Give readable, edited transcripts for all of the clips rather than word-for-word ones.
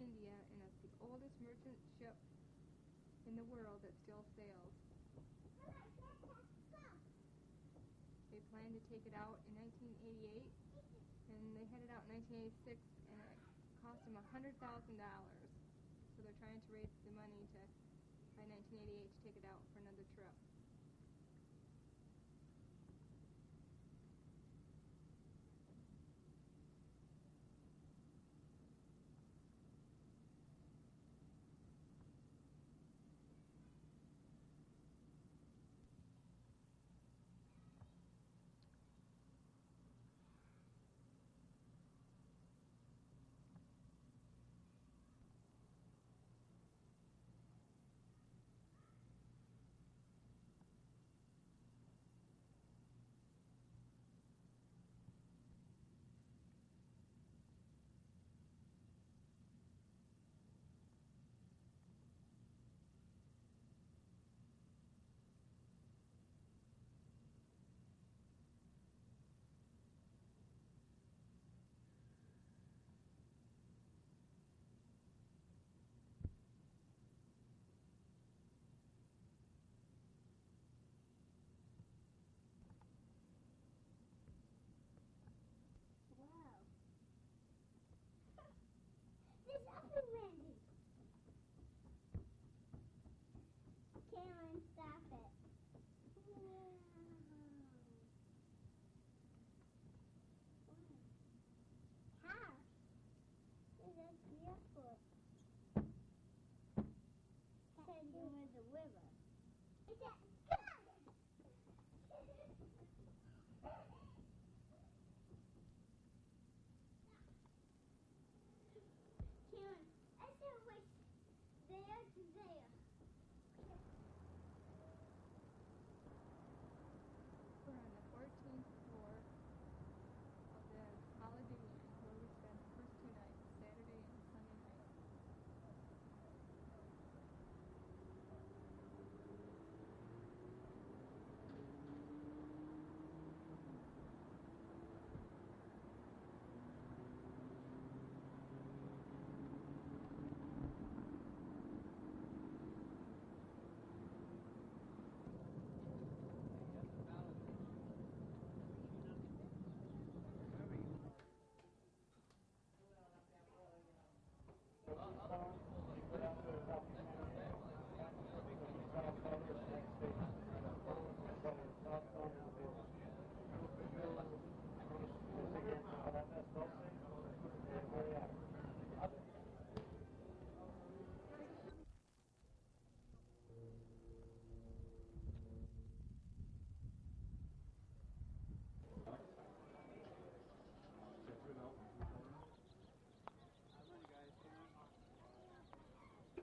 India, and it's the oldest merchant ship in the world that still sails. They planned to take it out in 1988, and they had it out in 1986, and it cost them $100,000. So they're trying to raise the money by 1988 to take it out for another trip. Wow. There's nothing, Randy. Cameron, stop it. Wow. How? Is that beautiful? Said you were the river. Is that Karen, I said wish there to there. We're on the 14th floor of the Holiday Inn, where we spent the first 2 nights, Saturday and Sunday night.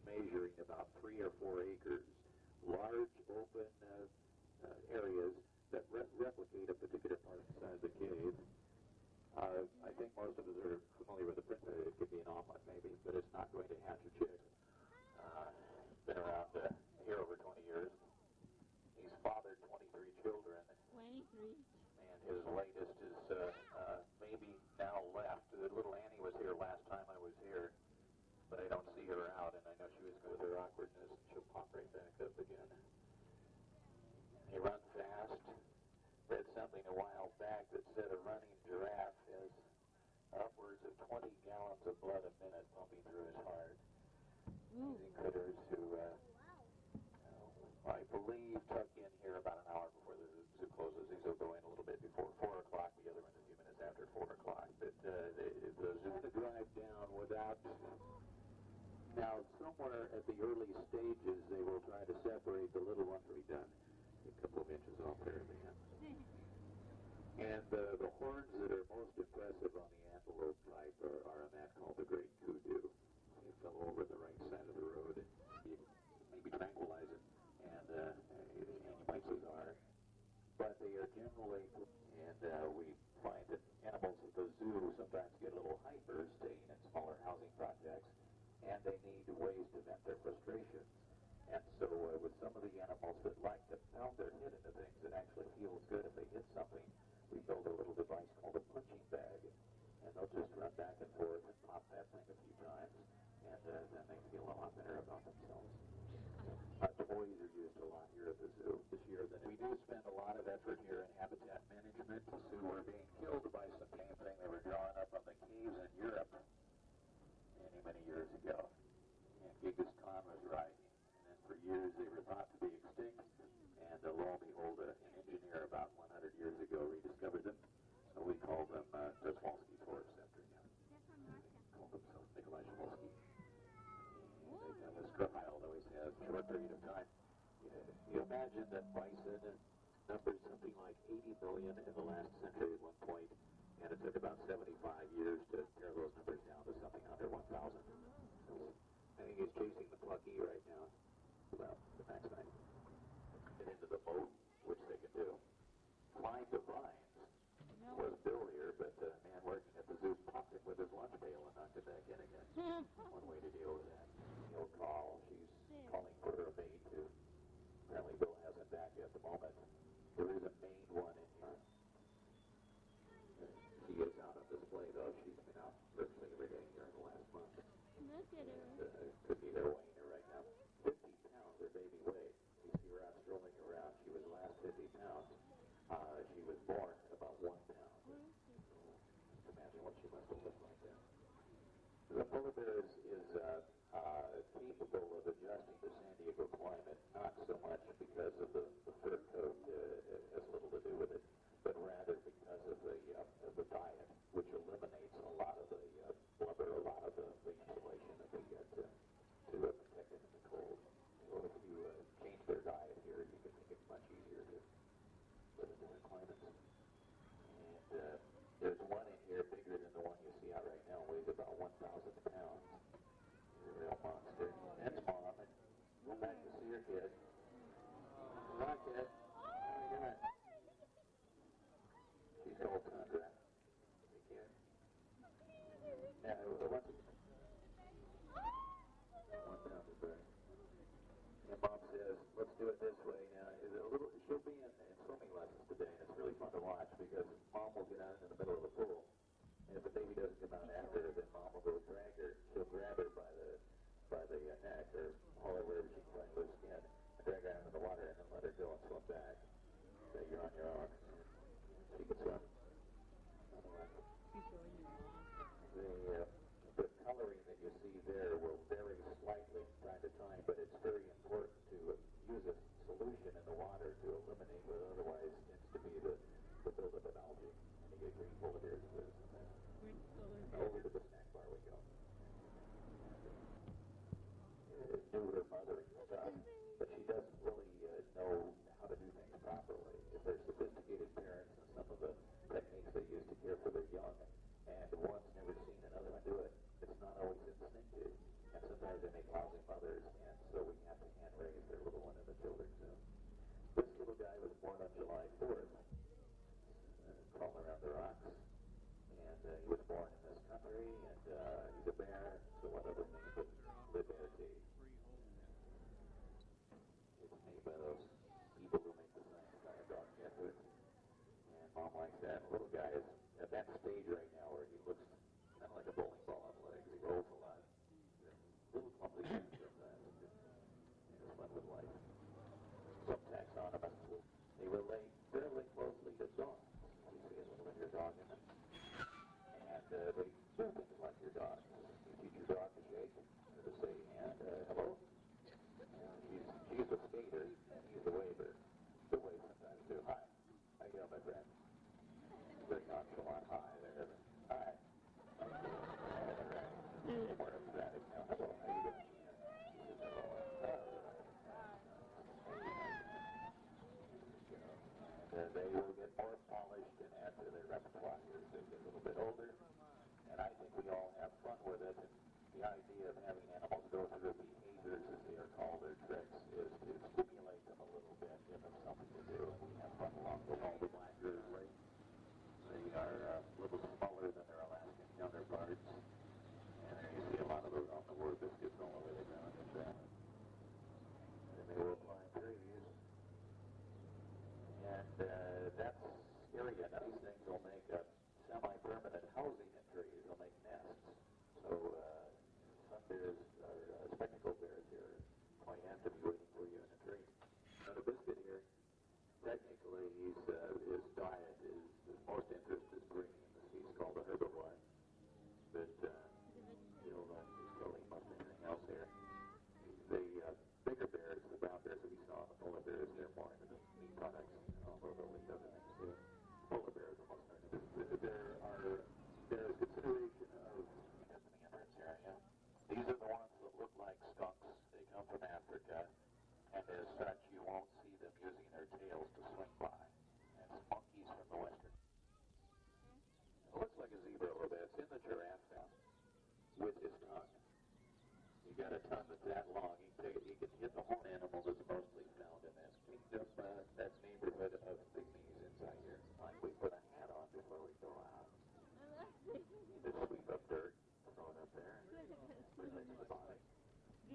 Measuring about 3 or 4 acres, large open areas that replicate a particular part inside the cave. I think most of us are familiar with the principle. It could be an omelet maybe, but it's not going to hatch a chick. Been around here over 20 years. He's fathered 23 children. 23. And his latest is maybe now left. Little Annie was here last time I was here, but I don't see her out, and I know she was good with her awkwardness, and she'll pop right back up again. He runs fast. Read something a while back that said a running giraffe has upwards of 20 gallons of blood a minute pumping through his heart. These critters who, I believe, tuck in here about an hour before the zoo closes. These will go in a little bit before 4 o'clock. The other one's a few minutes after 4 o'clock. But the zoo to drive down without... Now, somewhere at the early stages, they will try to separate the little ones. Already done. A couple of inches off there at the end. And the horns that are most impressive on the antelope type are a mat called the Great Kudu. It fell over the right side of the road. You maybe tranquilize it, and you might cigar. But they are generally, and we find that animals at the zoo sometimes get a little hyper staying in smaller housing projects, and they need ways to vent their frustrations. And so with some of the animals that like to pound their head into things, it actually feels good if they hit something. We build a little device called a punching bag, and they'll just run back and forth and pop that thing a few times, and that makes me feel a lot better about themselves. Toys are used a lot here at the zoo this year. We do spend a lot of effort here in habitat management. The zoo were being killed by some game thing they were drawing up on the caves in Europe many years ago. And Genghis Khan was right. And then for years they were thought to be extinct. And lo and behold, an engineer about 100 years ago rediscovered them. So we call them Przewalski forests after him. Called themselves Nikolai Przewalski. They've done this for a while, always has, a short period of time. You imagine that bison numbered something like 80 million in the last century at one point, and it took about 75 years to pare those numbers down to something under 1,000. I think he's chasing the plucky right now. Well, the next night. Get into the boat, which they can do. Climb the vines. Was Bill here, but the man working at the zoo popped him with his lunch pail and knocked it back in again. One way to deal with that. He'll call. She's calling for her mate, who apparently Bill hasn't back at the moment. There is a main one in here. She is out on display, though. She's been out virtually every day here in the last month. Look at her. Could be their weighing her right now. 50 pounds, her baby weight. You see her out strolling around. She was last 50 pounds. She was born at about 1 pound. Just imagine what she must have looked like then. The polar bear is capable of adjusting to San Diego climate, not so much because of the fur coat has little to do with it, but rather because of the diet, which eliminates a lot of the blubber, a lot of the insulation that they get to protect it in the cold. So if you change their diet here, you can make it much easier to live in different climates. And there's one in here bigger than the one you see out right now, weighs about 1,000 pounds. He's a real monster. That's Mom. Go back to see your kid. Come on, kid. How you doing? She's old Tundra. Hey, kid. Yeah, one pound is better. And Mom says, let's do it this way. Now, she'll be in swimming lessons today, and it's really fun to watch because Mom will get out in the middle of the pool. And if the baby doesn't come out after her, then Mom will go drag her. She'll grab her by the neck or haul her wherever she can find loose skin and drag her out into the water and then let her go and swim back. So you're on your own. She can swim. The coloring that you see there will vary slightly from time to time, but it's very important to use a solution in the water to eliminate what otherwise tends to be the buildup of algae. And you get green polar bears and lives in that. Over to the snack bar we go. Do her mothering stuff, but she doesn't really know how to do things properly. If they're sophisticated parents and some of the techniques they use to care for their young, and one's never seen another one do it, it's not always instinctive. And sometimes they make lousy mothers, and so we have to hand raise their little one in the children's room. This little guy was born on July 4th, crawling around the rocks, and he was born in this country, and he's a bear, so what other name but Liberty? It's made by those people who make the science guy dog get with. And Mom likes that. Little guy is at that stage right now where he looks kind of like a bowling ball on legs. He rolls a lot. Little clumsy things like that. It's fun with life. Some taxonomists, they relate fairly closely to dogs. You see a little bit of your dog in them. And they do things like your dog. You teach your dog to shake, or to say, and hello. She's a skater, and he's a waver. She'll wave sometimes too. Hi. How you doing, my friend? Very nonchalant. Hi there. Hi. More emphatic now. Hello. How you doing? And they will get more polished and add to their repertoire as they get a little bit older. And I think we all have fun with it. And the idea of having animals go through behaviors, as they are called, their tricks, is to stimulate them a little bit, give them something to do. And we have fun along with all the black grizzly. They are a little smaller than their Alaskan counterparts. And there you see a lot of those on the war biscuits all over the ground. And they will climb trees. And that's scary enough. These things will make a semi-permanent housing in trees. They'll make nests. So sun bears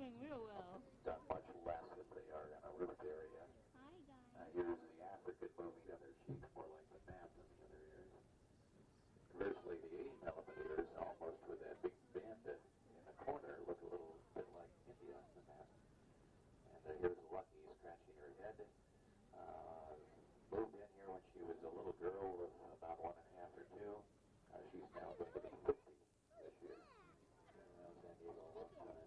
doing real well. Done much less if they are in a roofed area. Hi, guys. Here's the African moving to their cheeks more like the map than the other ears. Conversely, the 80mm ears, almost with that big bend in the corner, look a little bit like India on the map. And here's Lucky scratching her head. Moved in here when she was a little girl of about 1.5 or 2. She's now going to be 50 this year. San Diego a long time.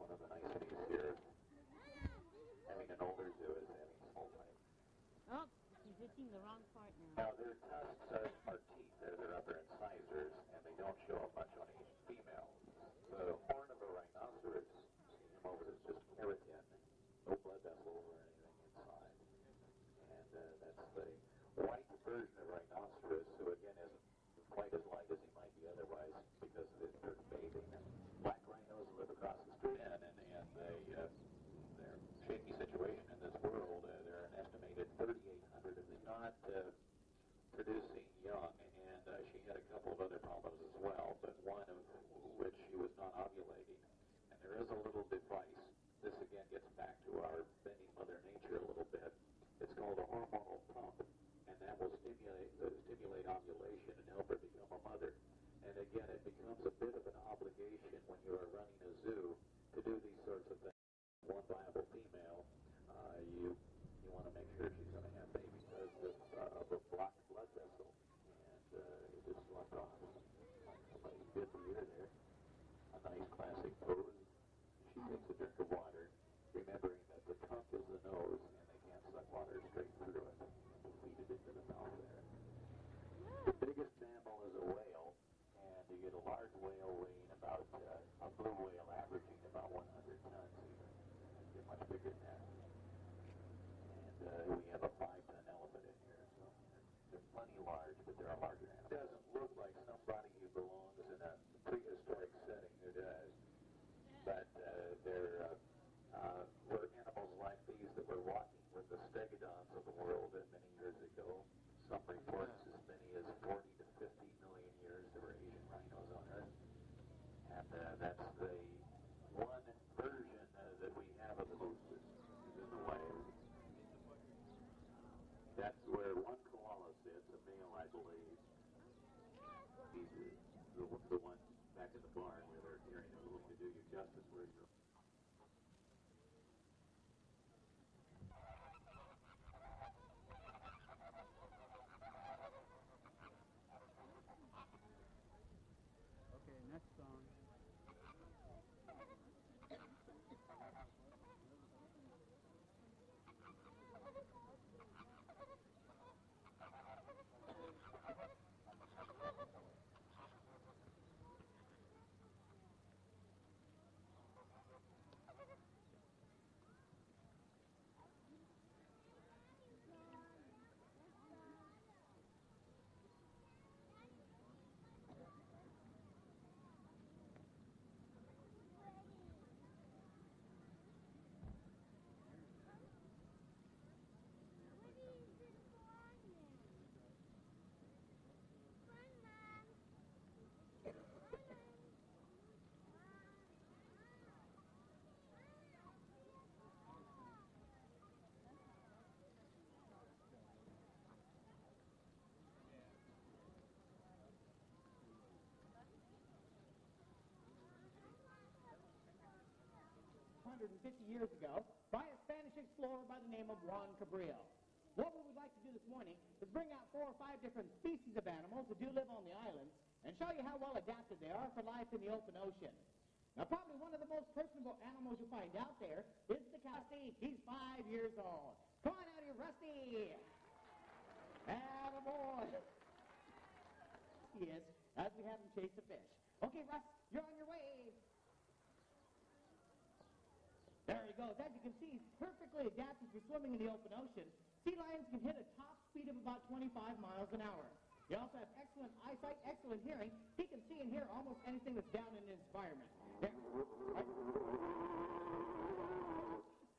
One of the niceties here, having an older zoo is having small time. Oh, he's hitting the wrong part now. Now, their tusks are teeth. They're upper incisors, and they don't show up much on each female. The horn of a rhinoceros, seen him over, is just keratin, no blood vessels or anything inside. And that's the white version of rhinoceros, who again isn't quite as light as he might be otherwise because of his dirt bathing. Black rhinos live across the street, and their shaky situation in this world. There are an estimated 3,800 of them not producing young, and she had a couple of other problems as well, but one of which she was not ovulating. And there is a little device. This again gets back to our bending Mother Nature a little bit. It's called a hormonal pump, and that will stimulate ovulation and help her become a mother. And again, it becomes a bit of an obligation when you are running a zoo to do these sorts of things. One viable female, you want to make sure she's going to have baby because of a blocked blood vessel, and it just left off. Somebody did the ear there. A nice classic pose. She takes a drink of water, remembering that the trunk is the nose, and they can't suck water straight through it. To feed it into the mouth there. The biggest mammal is a whale, and you get a large whale weighing about, a blue whale averaging about 100 tons even. They're much bigger than that. And we have a 5-ton elephant in here, so they're plenty large, but they're a larger animal. It doesn't look like somebody who belongs in a prehistoric setting who does, but were animals like these that were walking with the stegodons of the world many years ago. Some reports as many as 40 to 50 million years there were Asian rhinos on Earth. And that's the one version that we have of the moose is in the wild. That's where one koala sits, a male, I believe. He's the one back in the barn where they're hearing him, willing to do you justice where you're. Okay, next song. Years ago by a Spanish explorer by the name of Juan Cabrillo. What we would like to do this morning is bring out 4 or 5 different species of animals that do live on the islands and show you how well adapted they are for life in the open ocean. Now, probably one of the most personable animals you'll find out there is the Rusty. He's 5 years old. Come on out here, Rusty. Attaboy. He is, as we have him chase the fish. Okay, Russ, you're on your way. There he goes. As you can see, he's perfectly adapted for swimming in the open ocean. Sea lions can hit a top speed of about 25 miles an hour. They also have excellent eyesight, excellent hearing. He can see and hear almost anything that's down in his environment. There. Right.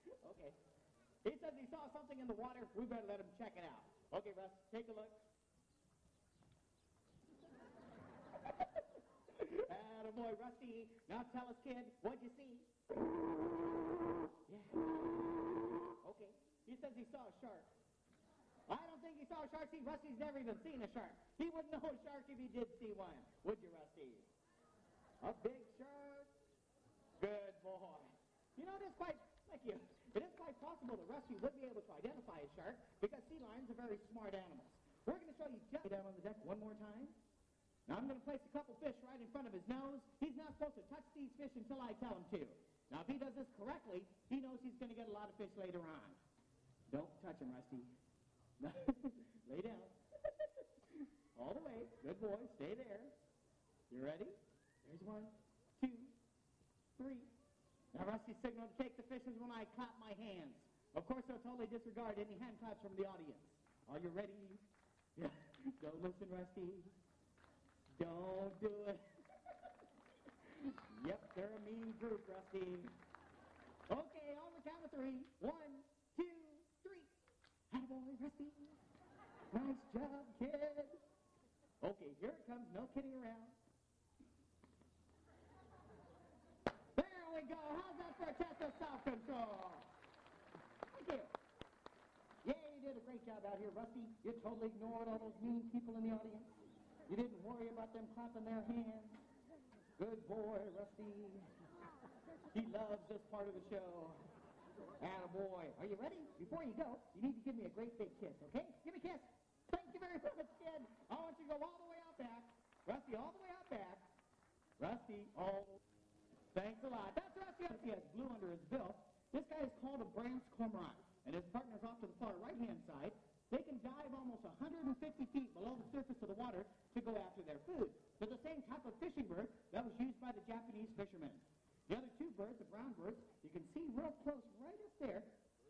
Okay. He says he saw something in the water. We better let him check it out. Okay, Russ, take a look. Attaboy. boy, Rusty. Now tell us, kid, what'd you see? Yeah. Okay. He says he saw a shark. I don't think he saw a shark. See, Rusty's never even seen a shark. He wouldn't know a shark if he did see one. Would you, Rusty? A big shark? Good boy. You know, it is quite, thank you. It is quite possible that Rusty would be able to identify a shark because sea lions are very smart animals. We're going to show you just down on the deck one more time. Now, I'm going to place a couple fish right in front of his nose. He's not supposed to touch these fish until I tell him to. Now, if he does this correctly, he knows he's going to get a lot of fish later on. Don't touch him, Rusty. Lay down. All the way. Good boy. Stay there. You ready? There's 1, 2, 3. Now, Rusty signaled to take the fishes when I clap my hands. Of course, he'll totally disregard any hand claps from the audience. Are you ready? Yeah. Don't listen, Rusty. Don't do it. Yep, they're a mean group, Rusty. Okay, on the count of 3. 1, 2, 3. Attaboy, Rusty. Nice job, kid. Okay, here it comes. No kidding around. There we go. How's that for a test of self-control? Thank you. Yeah, you did a great job out here, Rusty. You totally ignored all those mean people in the audience. You didn't worry about them clapping their hands. Good boy, Rusty. He loves this part of the show. Attaboy. Are you ready? Before you go, you need to give me a great big kiss, okay? Give me a kiss. Thank you very much, kid. I want you to go all the way out back. Rusty, all the way out back. Rusty, thanks a lot. That's Rusty. He has blue under his bill. This guy is called a Brandt's cormorant, and his partner's off to the far right-hand side. They can dive almost 150 feet below the surface of the water to go after their food. They're the same type of fishing bird that was used by the Japanese fishermen. The other two birds, the brown birds, you can see real close right up there.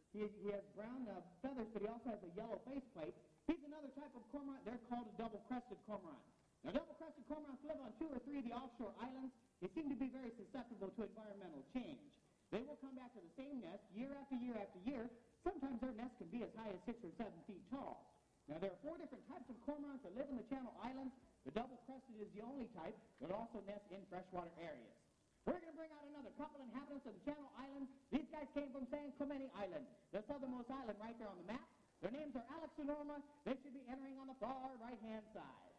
He has brown feathers, but he also has a yellow faceplate. He's another type of cormorant. They're called a double-crested cormorant. Now, double-crested cormorants live on 2 or 3 of the offshore islands. They seem to be very susceptible to environmental change. They will come back to the same nest year after year after year. Sometimes their nest can be as high as 6 or 7 feet tall. Now, there are 4 different types of cormorants that live in the Channel Islands. The double-crested is the only type that also nests in freshwater areas. We're going to bring out another couple inhabitants of the Channel Islands. These guys came from San Clemente Island, the southernmost island right there on the map. Their names are Alex and Norma. They should be entering on the far right-hand side.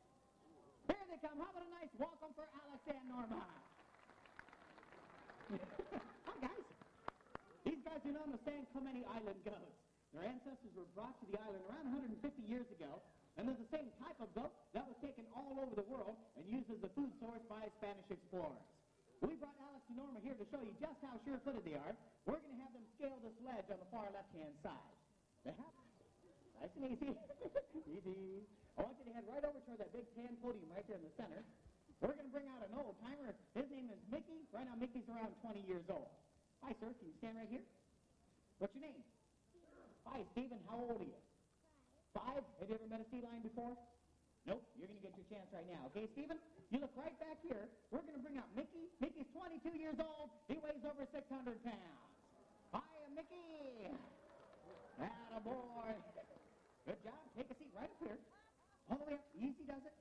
Here they come. How about a nice welcome for Alex and Norma? Hi, guys. These guys are known as San Clemente Island goats. Their ancestors were brought to the island around 150 years ago, and they're the same type of goat that was taken all over the world and used as a food source by Spanish explorers. We brought Alex and Norma here to show you just how sure-footed they are. We're going to have them scale this ledge on the far left-hand side. Nice and easy. Easy. I want you to head right over toward that big tan podium right there in the center. We're going to bring out an old-timer. His name is Mickey. Right now, Mickey's around 20 years old. Hi, sir. Can you stand right here? What's your name? Hi, Stephen. How old are you? 5. Have you ever met a sea lion before? Nope. You're going to get your chance right now. Okay, Stephen? You look right back here. We're going to bring out Mickey. Mickey's 22 years old. He weighs over 600 pounds. Hi, Mickey. Attaboy. Good job. Take a seat right up here. All the way up. Easy does it.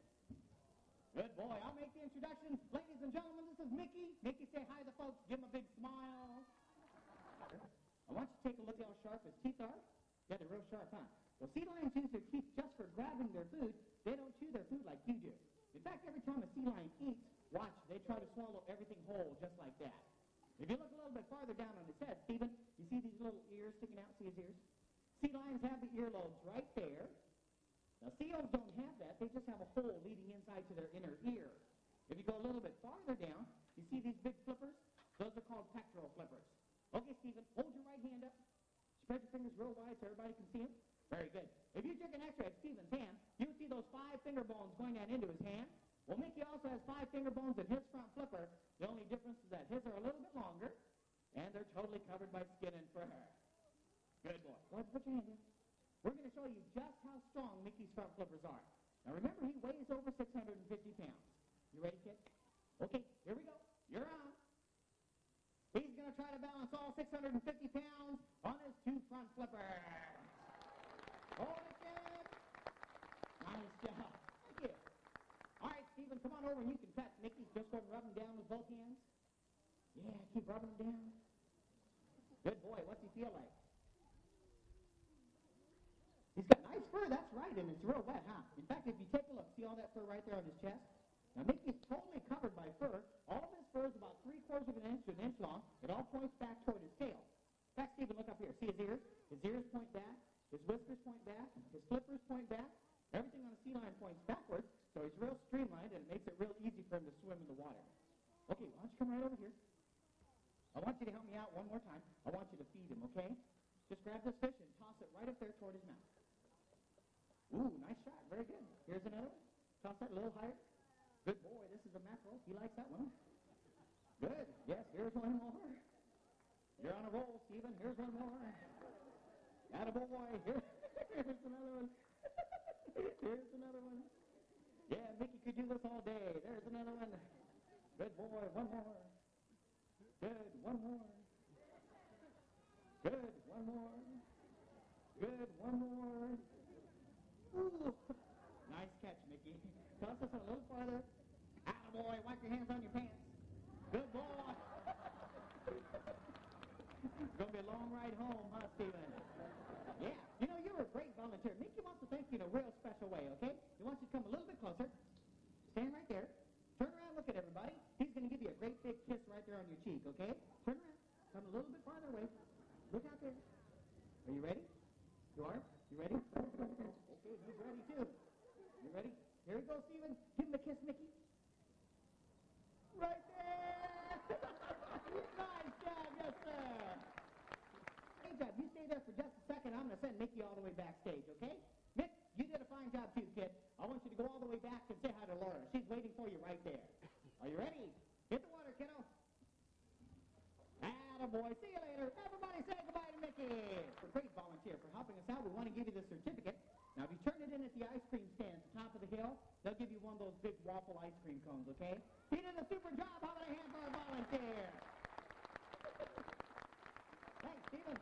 Good boy. I'll make the introduction. Ladies and gentlemen, this is Mickey. Mickey, say hi to the folks. Give him a big smile. I want you to take a look at how sharp his teeth are. Yeah, they're real sharp, huh? Well, sea lions use their teeth just for grabbing their food. They don't chew their food like you do. In fact, every time a sea lion eats, watch, they try to swallow everything whole just like that. If you look a little bit farther down on his head, Stephen, you see these little ears sticking out? See his ears? Sea lions have the earlobes right there. Now, seals don't have that. They just have a hole leading inside to their inner ear. If you go a little bit farther down, you see these big flippers? Those are called pectoral flippers. Okay, Stephen, hold your right hand up. Spread your fingers real wide so everybody can see them. Very good. If you took an x-ray of Stephen's hand, you'd see those 5 finger bones going down into his hand. Well, Mickey also has 5 finger bones in his front flipper. The only difference is that his are a little bit longer, and they're totally covered by skin and fur. Good boy. Go ahead and put your hand in. We're going to show you just how strong Mickey's front flippers are. Now, remember, he weighs over 650 pounds. You ready, kid? Okay, here we go. You're on. He's going to try to balance all 650 pounds on his 2 front flippers. Hold it, kid. Nice job. Thank you. All right, Stephen, come on over and you can pet Mickey. Just go and rub him down with both hands. keep rubbing him down. Good boy. What's he feel like? He's got nice fur, that's right, and it's real wet, huh? In fact, if you take a look, see all that fur right there on his chest? Now, Mickey's totally covered by fur. All of his fur is about 3/4 of an inch to an inch long. It all points back toward his tail. In fact, Stephen, look up here. See his ears? His ears point back. His whiskers point back. His flippers point back. Everything on a sea lion points backwards, so he's real streamlined, and it makes it real easy for him to swim in the water. Okay, why don't you come right over here? I want you to help me out one more time. I want you to feed him, okay? Just grab this fish and toss it right up there toward his mouth. Ooh, nice shot. Very good. Here's another one. Toss that a little higher. Good boy. This is a mackerel. He likes that one. Good. Yes, here's one more. You're on a roll, Stephen. Here's one more. Attaboy. Here's another one. Here's another one. Yeah, Mickey could do this all day. There's another one. Good boy. One more. Good. One more. Good. One more. Good. One more. Ooh. Nice catch, Mickey. Toss us a little farther. Attaboy. Wipe your hands on your pants. Good boy. It's going to be a long ride home, huh, Stephen? Yeah. You know, you were a great volunteer. Mickey wants to thank you in a real special way, okay? He wants you to come a little bit closer. Stand right there. Turn around, look at everybody. He's going to give you a great big kiss right there on your cheek, okay? Turn around. Come a little bit farther away. Look out there. Are you ready? You are? You ready? Okay, he's ready too. You ready? Here we go, Stephen. Give him a kiss, Mickey. Right there! Nice job, yes, sir. Hey, job. You stay there for just a second. I'm going to send Mickey all the way backstage, okay? Mick, you did a fine job too, kid. I want you to go all the way back and say hi to Laura. She's waiting for you right there. Are you ready? Hit the water, kiddo. Attaboy. See you later. Everybody say goodbye to Mickey. A great volunteer for helping us out. We want to give you this certificate. Now, if you turn it in at the ice cream stand at the top of the hill, they'll give you one of those big waffle ice cream cones, okay? He did a super job. How about a hand for our volunteer? Thanks, Stephen.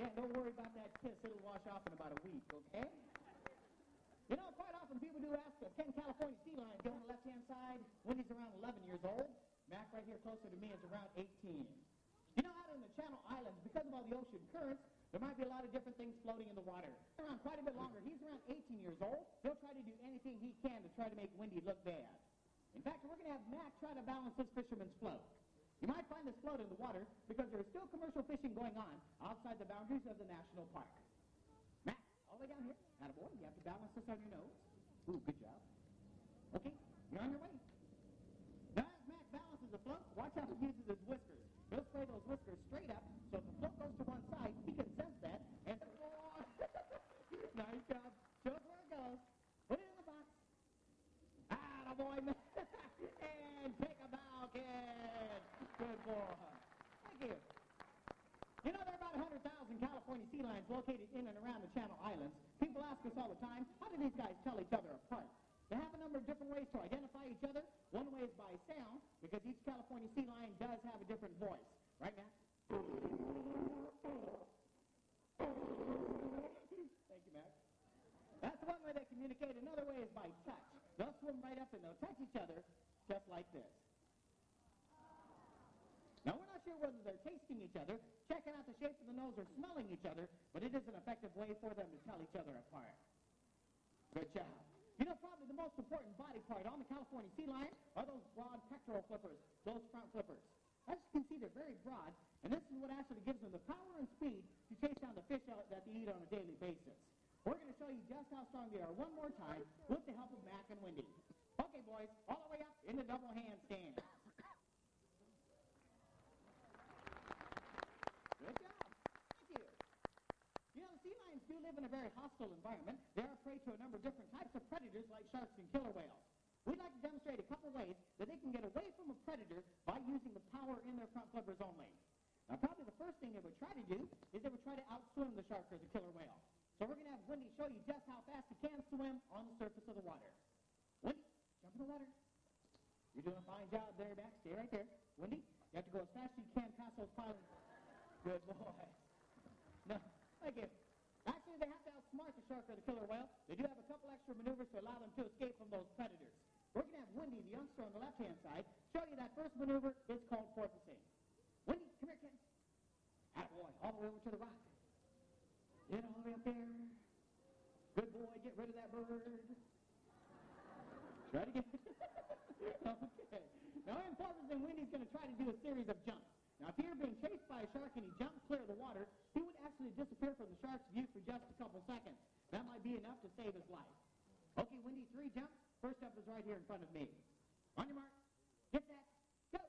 Yeah, don't worry about that kiss. It'll wash off in about a week, okay? You know, quite often people do ask us, can California sea lions go on the left-hand side? Wendy's around 11 years old. Mac right here closer to me is around 18. You know, out in the Channel Islands, because of all the ocean currents, there might be a lot of different things floating in the water. He's around quite a bit longer. He's around 18 years old. He'll try to do anything he can to try to make Wendy look bad. In fact, we're going to have Mac try to balance this fisherman's float. You might find this float in the water because there's still commercial fishing going on outside the boundaries of the national park. Mac, all the way down here. Attaboy, you have to balance this on your nose. Ooh, good job. Okay, you're on your way. Now, as Mac balances the float, watch how he uses his whiskers. He'll spray those whiskers straight up, so if the float goes to one side, he can sense that, and nice job. Show us where it goes. Put it in the box. Attaboy, Mac. And take a bow, kid. Good boy. Thank you. You know, there are about 100,000 California sea lions located in and around the Channel Islands. People ask us all the time, how do these guys tell each other apart? They have a number of different ways to identify each other. One way is by sound, because each California sea lion does have a different voice. Right, Matt? Thank you, Matt. That's one way they communicate. Another way is by touch. They'll swim right up and they'll touch each other just like this. Now, we're not sure whether they're tasting each other, checking out the shape of the nose, or smelling each other, but it is an effective way for them to tell each other apart. Good job. You know, probably the most important body part on the California sea lion are those broad pectoral flippers, those front flippers. As you can see, they're very broad, and this is what actually gives them the power and speed to chase down the fish that they eat on a daily basis. We're going to show you just how strong they are one more time with the help of Mac and Wendy. Okay, boys, all the way up in the double handstand. Good job. Thank you. You know, sea lions do live in a very hostile environment. They are prey to a number of different types of predators like sharks and killer whales. We'd like to demonstrate a couple ways that they can get away from a predator by using the power in their front flippers only. Now, probably the first thing they would try to do is they would try to outswim the shark or the killer whale. So we're going to have Wendy show you just how fast he can swim on the surface of the water. Wendy, jump in the water. You're doing a fine job there, Max. Stay right there. Wendy, you have to go as fast as you can past those piles. Good boy. No, thank you. Actually, they have to outsmart the shark or the killer whale. They do have a couple extra maneuvers to allow them to escape from those predators. We're going to have Wendy, the youngster on the left-hand side, show you that first maneuver. maneuver is called porpoising. Wendy, come here, kid. Attaboy, all the way over to the rock. Get all the way up there. Good boy, get rid of that bird. Try it again. Okay. Now in porpoising, Wendy's going to try to do a series of jumps. Now if he were being chased by a shark and he jumped clear of the water, he would actually disappear from the shark's view for just a couple seconds. That might be enough to save his life. Okay, Wendy, 3 jumps. First up is right here in front of me. On your mark. Get that. Go.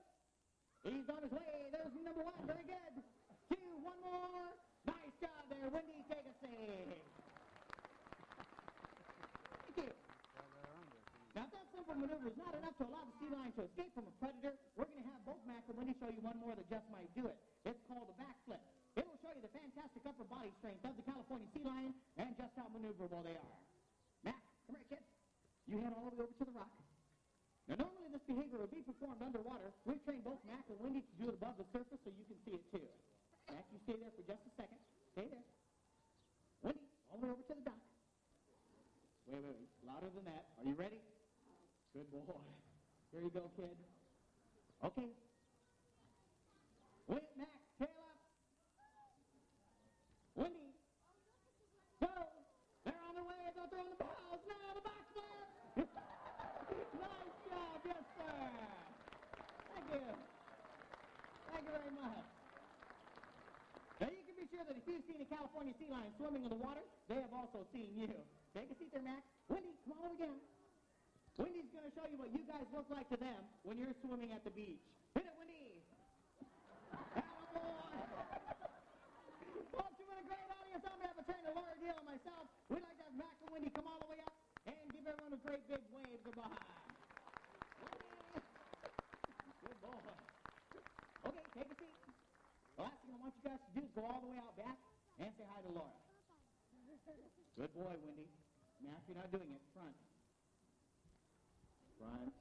He's on his way. There's number 1. Very good. 2, 1 more. Nice job there. Wendy, take a save. Thank you. Now, if that simple maneuver is not enough to allow the sea lion to escape from a predator, we're going to have both Mac and Wendy show you one more that just might do it. It's called a backflip. It will show you the fantastic upper body strength of the California sea lion and just how maneuverable they are. Mac, come here, kid. You head all the way over to the rock. Now, normally this behavior would be performed underwater. We've trained both Mac and Wendy to do it above the surface so you can see it too. Mac, you stay there for just a second. Stay there. Wendy, all the way over to the dock. Wait. Louder than that. Are you ready? Good boy. Here you go, kid. Okay. Wait, Mac, tail up. Wendy, go. They're on their way. They're throwing the balls. Now the backflip. Nice job. Yes, sir. Thank you. Thank you very much. Now, you can be sure that if you've seen a California sea lion swimming in the water, they have also seen you. Take a seat there, Mac. Wendy, come on over again. Wendy's going to show you what you guys look like to them when you're swimming at the beach. Hit it, Wendy. Attaboy. Folks, you've been a great audience. On behalf of Trainer Laura Deal and myself, we'd like to have Mac and Wendy come all the way up and give everyone a great big wave goodbye. Good boy. Okay, take a seat. The last thing I want you guys to do is go all the way out back and say hi to Laura. Good boy, Wendy. Mac, you're not doing it. Front. Front.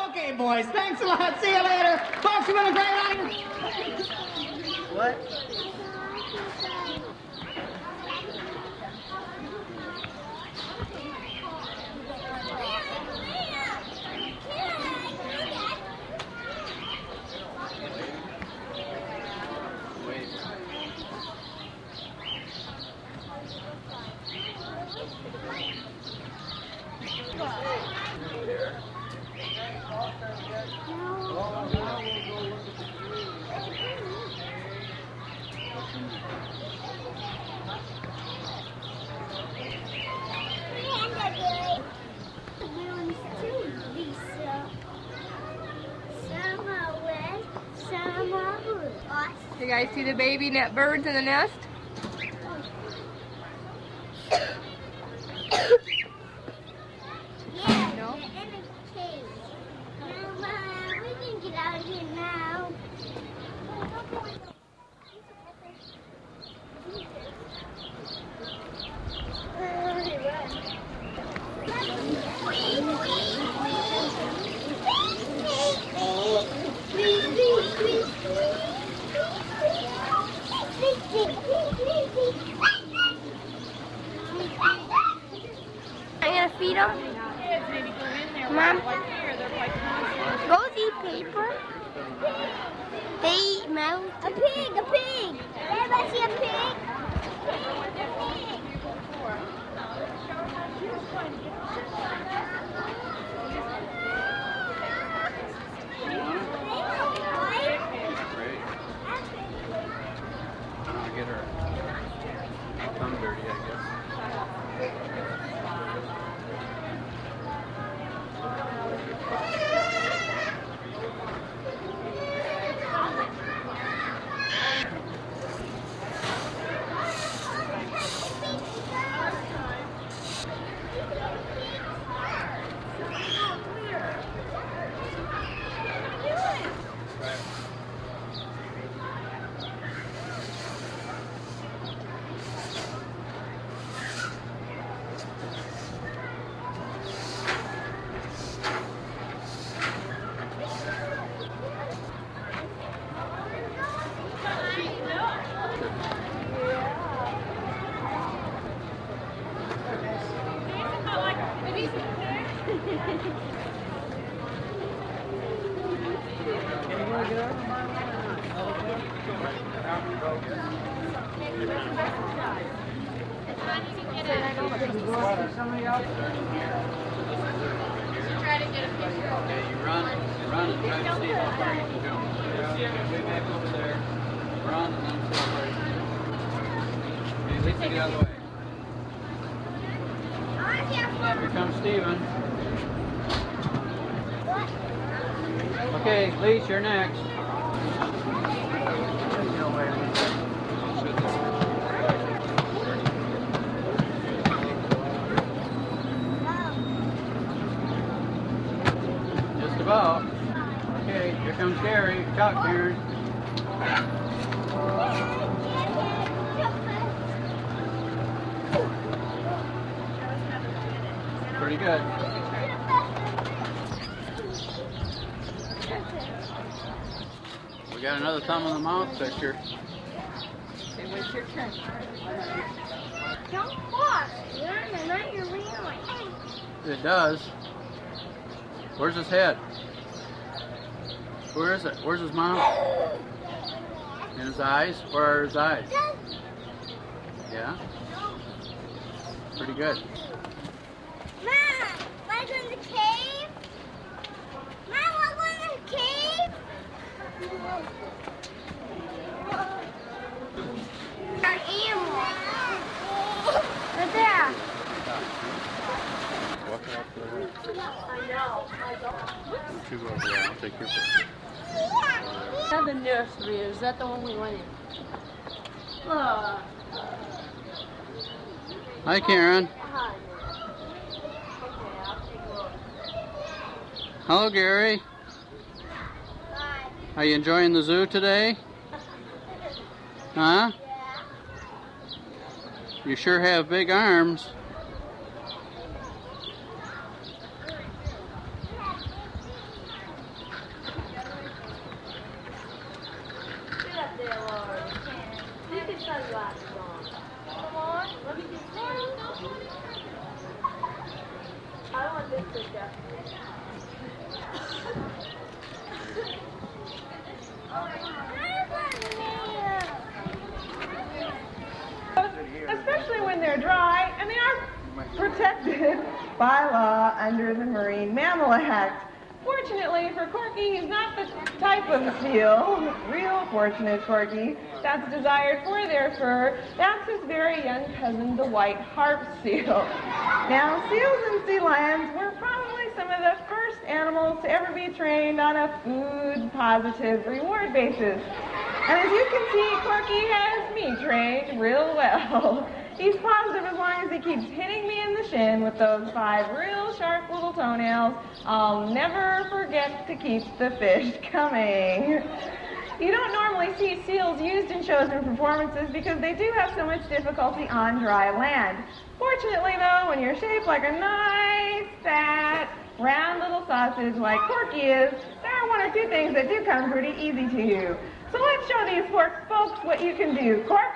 Okay, boys. Thanks a lot. See you later. Folks, you've been a great audience. What? You guys see the baby net birds in the nest? Yeah, No? they're in a cage. Mama, we can get out of here now. I'm gonna feed them. Mom, those eat paper. They eat milk. A pig, a pig. Everybody see a pig? I'll get her tongue dirty, I guess. Okay, Leach, you're next. Just about. Okay, here comes Gary. Talk, Karen. Pretty good. We got another thumb in the mouth picture. Okay, wait your turn. Don't walk. You're not your real. It does. Where's his head? Where is it? Where's his mouth? And his eyes? Where are his eyes? Yeah? Pretty good. Mom, wanna go in the cave? Mom, wanna go in the cave? Our animal. Right there. Walk out to the right. I know. Two over there. I'll take your picture. Now the nursery, is that the one we went in? Hi, Karen. Hello, Gary. Are you enjoying the zoo today? Huh? You sure have big arms. Especially when they're dry and they are protected by law under the Marine Mammal Act. Fortunately for Corky, he's not the type of seal, real fortunate Corky, that's desired for their fur. That's his very young cousin, the white harp seal. Now, seals and sea lions were probably some of the first animals to ever be trained on a food-positive reward basis. And as you can see, Corky has me trained real well. He's positive as long as he keeps hitting me in the shin with those 5 real sharp little toenails. I'll never forget to keep the fish coming. You don't normally see seals used in shows and performances because they do have so much difficulty on dry land. Fortunately, though, when you're shaped like a nice, fat, round little sausage like Corky is, there are 1 or 2 things that do come pretty easy to you. So let's show these folks what you can do. Cork,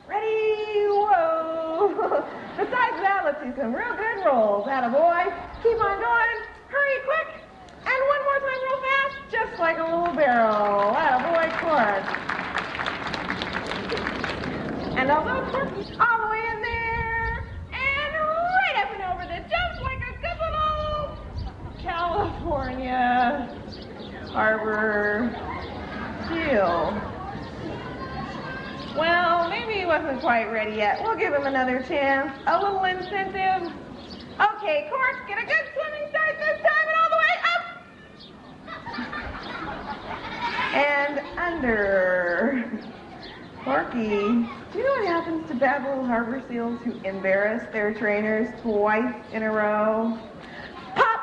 ready, whoa. Besides that, let's see some real good rolls. Attaboy. Keep on going. Hurry, quick. And 1 more time real fast, just like a little barrel. Attaboy, Cork. And although Corky's all the way in there, and right up and over the jump like a good little California harbor seal. Well, maybe he wasn't quite ready yet. We'll give him another chance. A little incentive. Okay, Cork, get a good swimming start this time and all the way up. And under. Corky, do you know what happens to bad little harbor seals who embarrass their trainers twice in a row? Pop!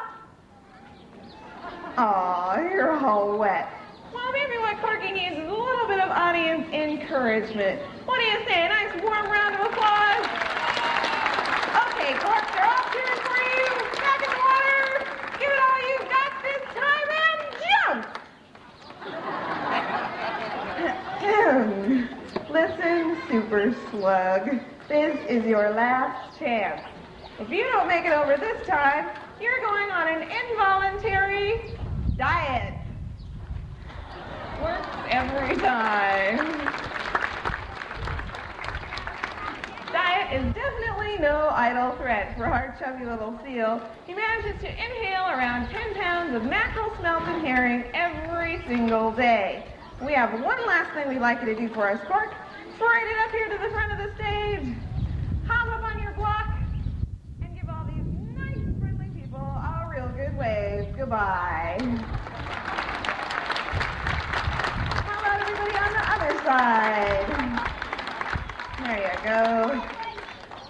Aw, you're all wet. Well, maybe what Corky needs is a little bit of audience encouragement. What do you say? A nice warm round of applause? Okay, Cork, they're all cheering for you. Back in the water. Give it all you've got this time and jump. Listen, Super Slug. This is your last chance. If you don't make it over this time, you're going on an involuntary diet. Works every time. Diet is definitely no idle threat for our chubby little seal. He manages to inhale around 10 pounds of mackerel, smelt, and herring every single day. We have one last thing we'd like you to do for us, Cork. Slide it up here to the front of the stage. Hop up on your block and give all these nice, friendly people a real good wave. Goodbye. How about everybody on the other side? There you go.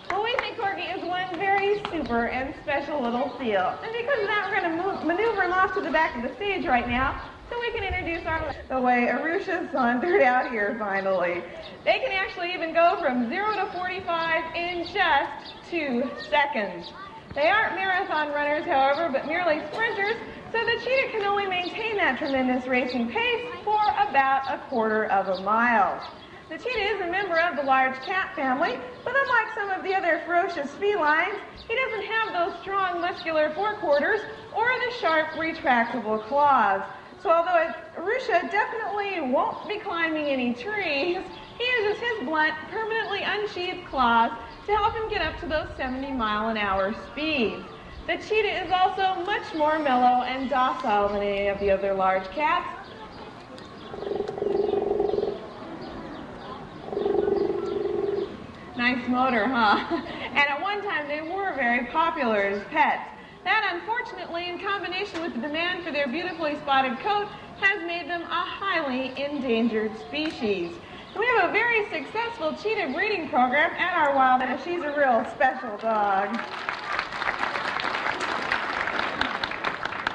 Well, we think Corky is one very super and special little seal. And because of that, we're going to maneuver him off to the back of the stage right now so we can introduce the way Arusha sauntered out here finally. They can actually even go from 0 to 45 in just 2 seconds. They aren't marathon runners, however, but merely sprinters, so the cheetah can only maintain that tremendous racing pace for about 1/4 of a mile. The cheetah is a member of the large cat family, but unlike some of the other ferocious felines, he doesn't have those strong muscular forequarters or the sharp retractable claws. So although Arusha definitely won't be climbing any trees, he uses his blunt, permanently unsheathed claws to help him get up to those 70-mile-an-hour speeds. The cheetah is also much more mellow and docile than any of the other large cats. Nice motor, huh? And at one time they were very popular as pets. That, unfortunately, in combination with the demand for their beautifully spotted coat, has made them a highly endangered species. We have a very successful cheetah breeding program at our wild, and she's a real special dog.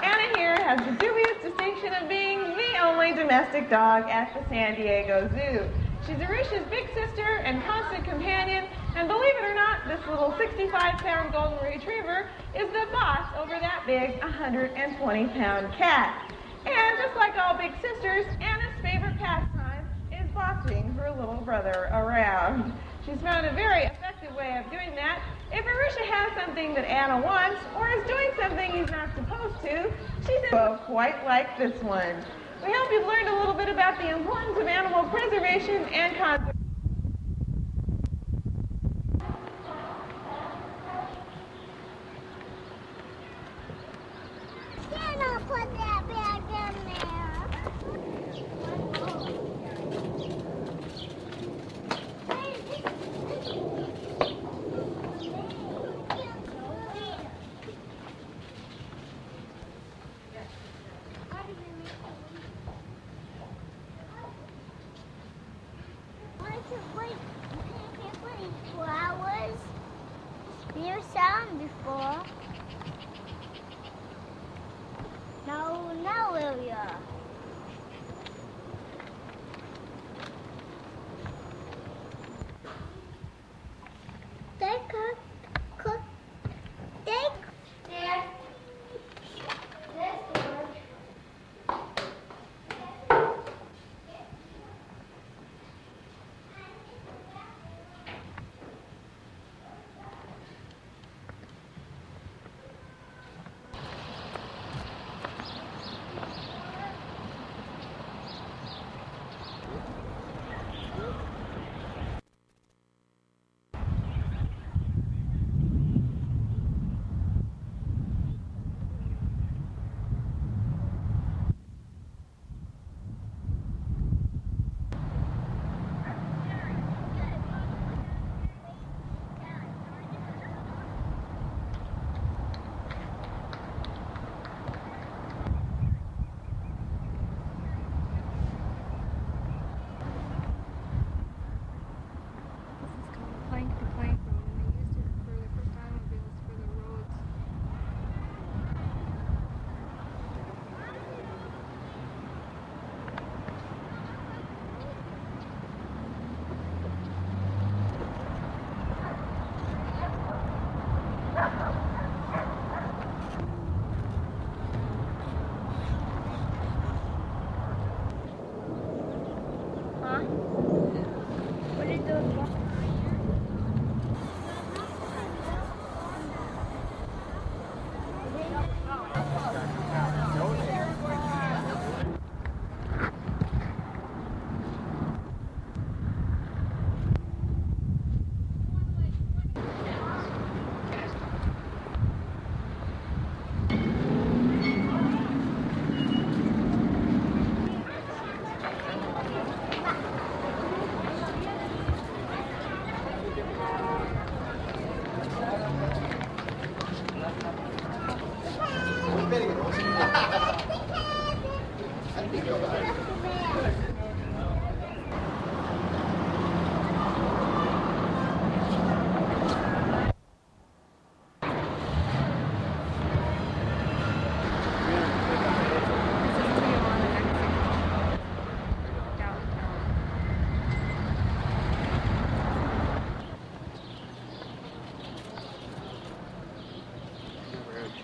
Anna here has the dubious distinction of being the only domestic dog at the San Diego Zoo. She's Arusha's big sister and constant companion, and believe it or not, this little 65-pound golden retriever is the boss over that big 120-pound cat. And just like all big sisters, Anna's favorite pastime is bossing her little brother around. She's found a very effective way of doing that. If Arusha has something that Anna wants, or is doing something he's not supposed to, she's quite like this one. We hope you've learned a little bit about the importance of animal preservation and conservation. I'll put that back in there. Flowers. You saw them before. No, Lilia.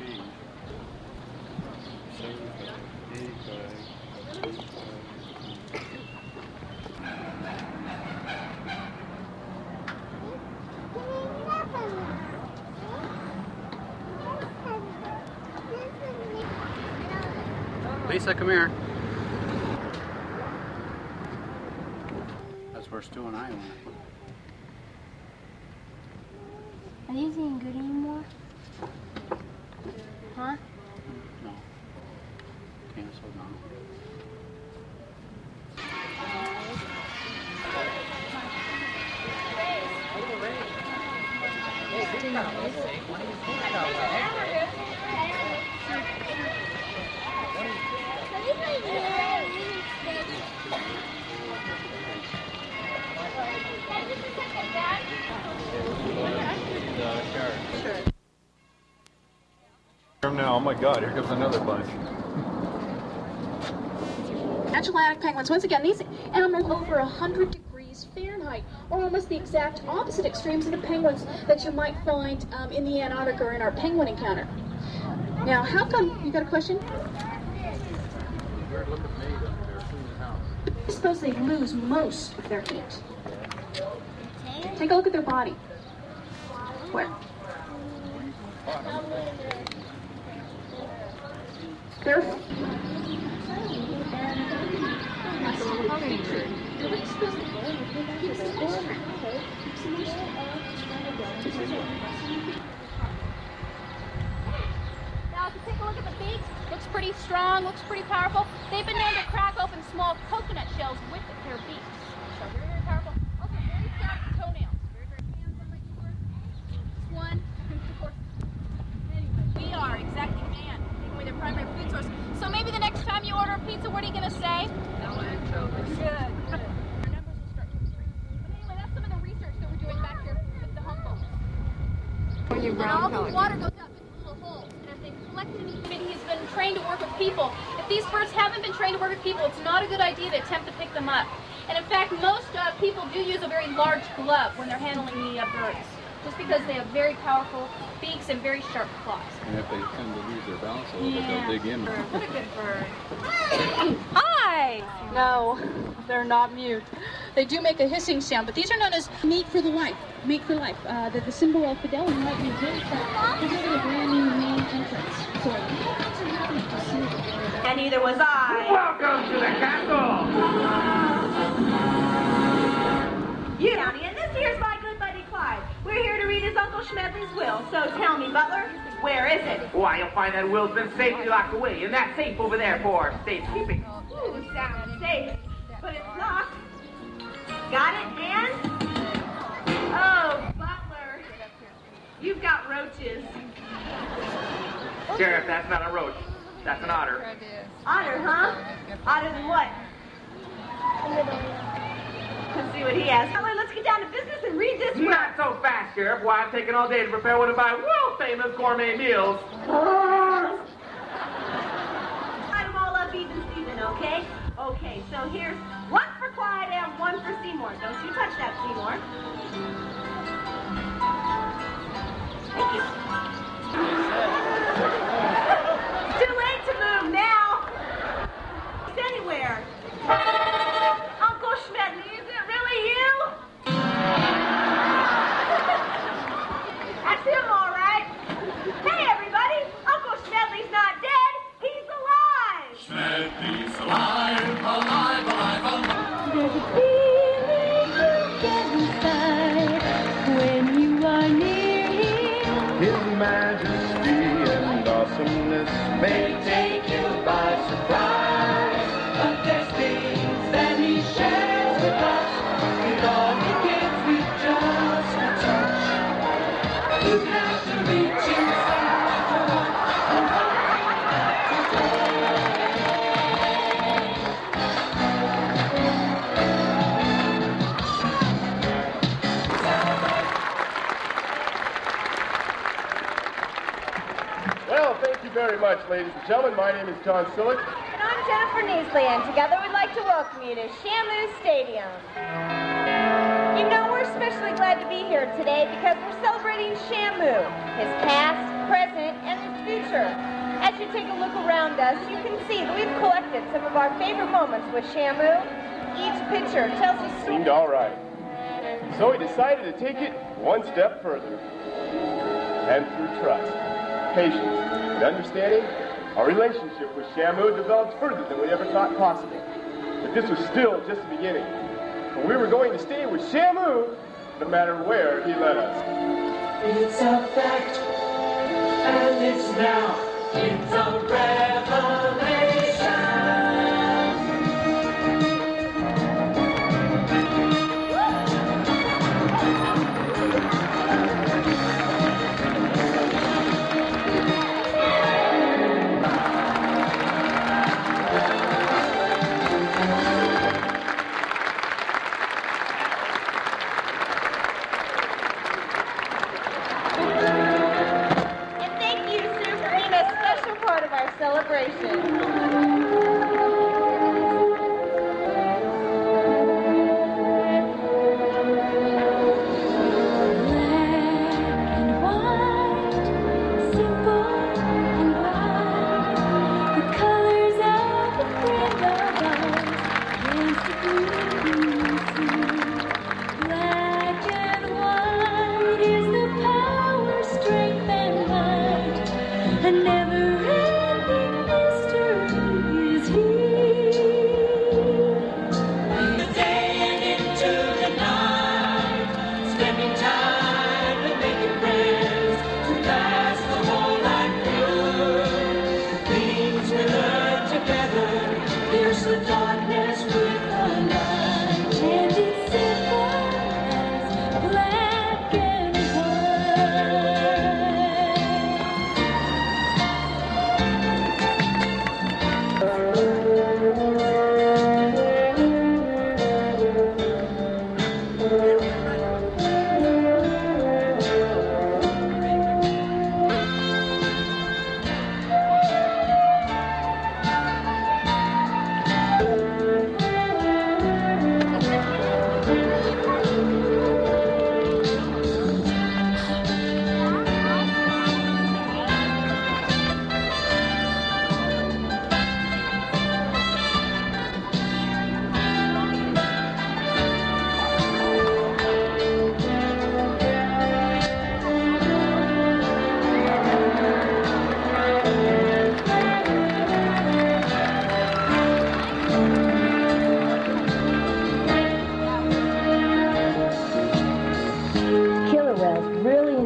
change. 75, 85. Lisa, come here. That's where Stu and I went. Are these even good anymore? Huh? No. Canceled now. Now, oh my God, here comes another bunch. Atlantic penguins, once again, these animals are over 100 degrees Fahrenheit, or almost the exact opposite extremes of the penguins that you might find in the Antarctica or in our penguin encounter. Now, how come, you got a question? I suppose they lose most of their heat. Take a look at their body. Where? They're Now, if you take a look at the beaks, looks pretty strong, looks pretty powerful. They've been known to crack open small coconut shells with their beaks. So very, very powerful. Also, very sharp toenails. Very, very handsome, like you were. One, of course. Anyway, we are exacting man, taking away their primary food source. So maybe the next time you order a pizza, what are you going to say? No anchovies. Good. Our numbers will start to increase. But anyway, that's some of the research that we're doing back here with the Humboldt. And all the water goes up into little holes. And as they collect it, he's been trained to work with people. If these birds haven't been trained to work with people, it's not a good idea to attempt to pick them up. And in fact, most people do use a very large glove when they're handling the birds, just because they have very powerful beaks and very sharp claws. And if they tend to lose their balance a little bit, they'll dig in. What a good bird. Hi! No, they're not mute. They do make a hissing sound, but these are known as mate for the life. Mate for life. The symbol of fidelity might be very proud. We're going to a brand new main entrance. So, And neither was I. Welcome to the castle! You, County, and this here's my good buddy Clyde. We're here to read his Uncle Schmedley's will. So tell me, Butler, where is it? Why, you'll find that will's been safely locked away in that safe over there for safekeeping. Ooh, sounds safe, but it's locked. Got it, Dan? Oh, Butler, you've got roaches. Sheriff, that's not a roach. That's an otter. Otter, huh? Otter than what? Let's see what he has. Butler, let's get down to business and read this. Not so fast, Sheriff. Why, I'm taking all day to prepare one of my world-famous gourmet meals. Line them all up even, Stephen, okay? Okay, so here's one for Clyde and one for Seymour. Don't you touch that, Seymour. Thank you. Too late to move now. It's anywhere. Uncle Schmedley, is it really you? That's him, all right. Hey, everybody. Uncle Schmedley's not dead. He's alive. Schmedley's alive, alive, alive, alive. There's a feeling you get inside when you are near him. His majesty and awesomeness may take you by surprise. But there's things that he shares with us. It all begins with just a touch. You have to reach inside for what Well, thank you very much, ladies and gentlemen. My name is John Sillick. And I'm Jennifer Neasley, and together we'd like to welcome you to Shamu Stadium. You know, we're especially glad to be here today because we're celebrating Shamu, his past, present, and his future. take a look around us, you can see that we've collected some of our favorite moments with Shamu. Each picture tells a story. Seemed all right. So he decided to take it one step further. And through trust, patience, and understanding, our relationship with Shamu developed further than we ever thought possible. But this was still just the beginning. And we were going to stay with Shamu no matter where he led us. It's a fact, and it's now, it's a revelation.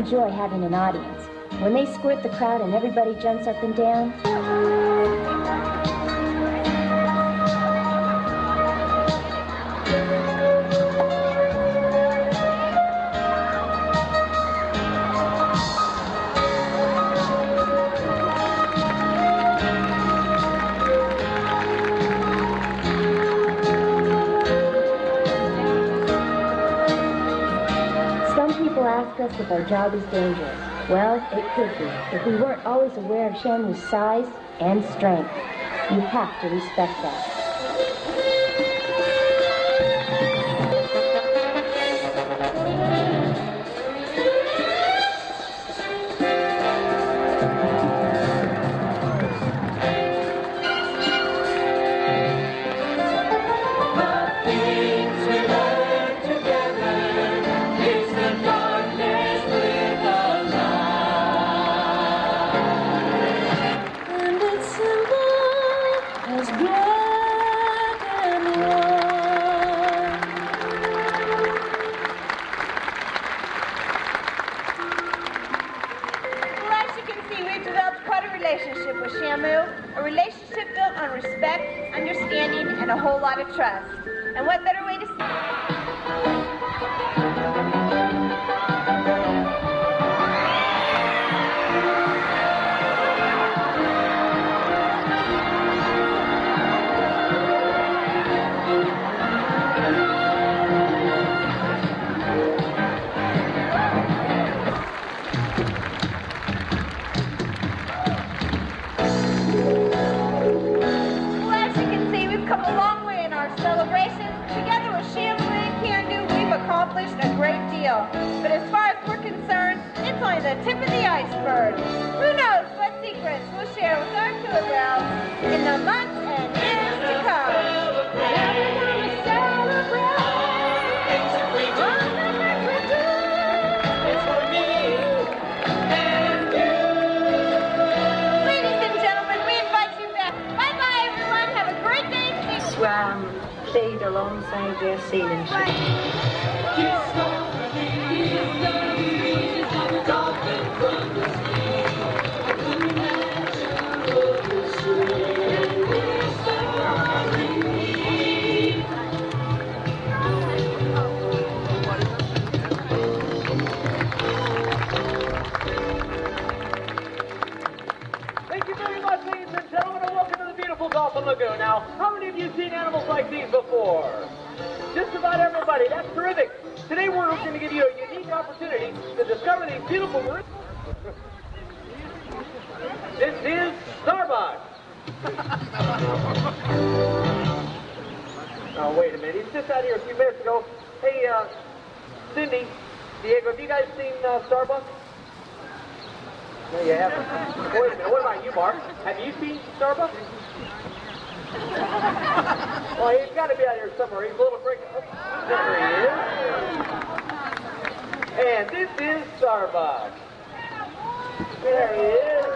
Enjoy having an audience. When they squirt the crowd and everybody jumps up and down. Ask us if our job is dangerous. Well, it could be, if we weren't always aware of Shamu's size and strength. You have to respect that. Trust. And what better way to but as far as we're concerned, it's only the tip of the iceberg. Who knows what's secrets we'll share with our tour route in the months and years to come. Now we're gonna celebrate all the work we do. It's for me and you. Ladies and gentlemen, we invite you back. Bye-bye, everyone. Have a great day. Swam, played alongside their sailing ship. Thank you very much, ladies and gentlemen, and welcome to the beautiful Dolphin Lagoon. Now, how many of you have seen animals like these before? Just about everybody. That's terrific. Today we're going to give you a unique opportunity to discover these beautiful birds. This is Starbuck. Oh, wait a minute. He was just out here a few minutes ago. Hey, Cindy, Diego, have you guys seen Starbuck? No, you haven't. Wait a minute. What about you, Mark? Have you seen Starbuck? Well, he's got to be out here somewhere. He's a little freaky. Oh, there he is. And this is Starbuck. There he is.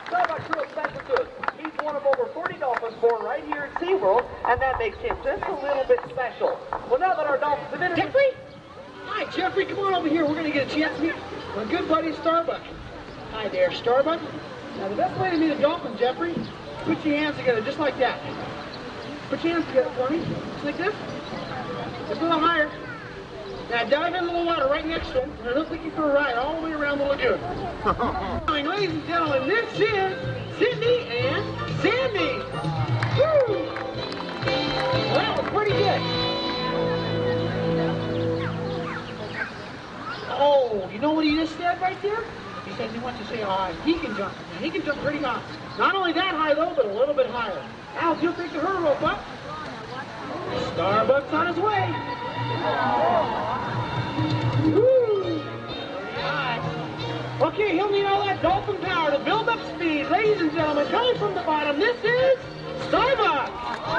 Starbuck's real special to us. He's one of over 40 dolphins born right here at SeaWorld, and that makes him just a little bit special. Well, now that our dolphins have been... Jeffrey? Hi, Jeffrey. Come on over here. We're going to get a chance to meet my good buddy Starbuck. Hi there, Starbuck. Now, the best way to meet a dolphin, Jeffrey, put your hands together just like that. Put your hands together for me. Just like this. Just a little higher. Now, dive in a little water right next to him, and it'll take you for a ride all the way around the lagoon. Ladies and gentlemen, this is Cindy and Sandy. Woo! Well, that was pretty good. Oh, you know what he just said right there? He says he wants to say hi. He can jump. He can jump pretty high. Not only that high, though, but a little bit higher. Al, you'll take the hurdle rope up. Starbuck's on his way. Woo! Okay, he'll need all that dolphin power to build up speed. Ladies and gentlemen, coming from the bottom, this is Starbuck. Woo!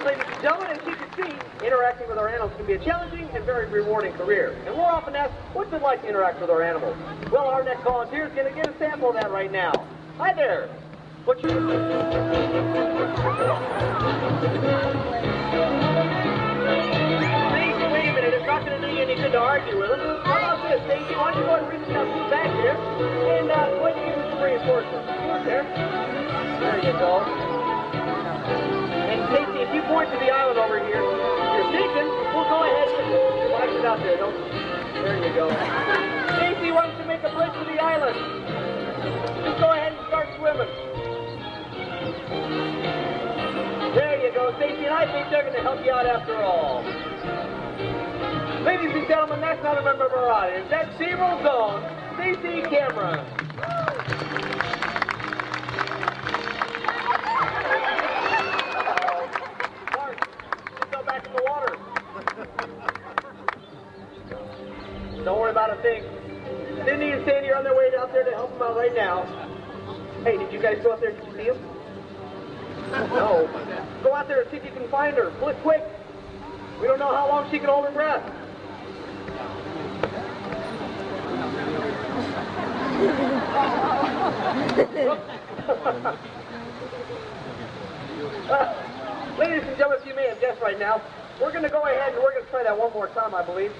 ladies and gentlemen, as you can see, interacting with our animals can be a challenging and very rewarding career. And we're often asked, what's it like to interact with our animals? Well, our next volunteer is going to get a sample of that right now. Hi there. What's your... Stacy, wait a minute. It's not going to do you any good to argue with him. How about this, Stacy? Why don't you go and bring the down back here and go ahead and give him some reinforcements. There. There you go. And Stacy, if you point to the island over here, you're thinking, we'll go ahead and relax it out there. Don't. There you go. Stacy, why don't you make a bridge to the island? Just go ahead and start swimming. There you go, Stacy, and I think they're going to help you out after all. Ladies and gentlemen, that's not a member of our audience. That's SeaWorld's own Stacy Cameron. Don't worry about a thing. Cindy and Sandy are on their way out there to help them out right now. Hey, did you guys go out there to see them? No. Go out there and see if you can find her. Quick. We don't know how long she can hold her breath. Ladies and gentlemen, if you may have guessed right now, we're going to go ahead and we're going to try that one more time, I believe.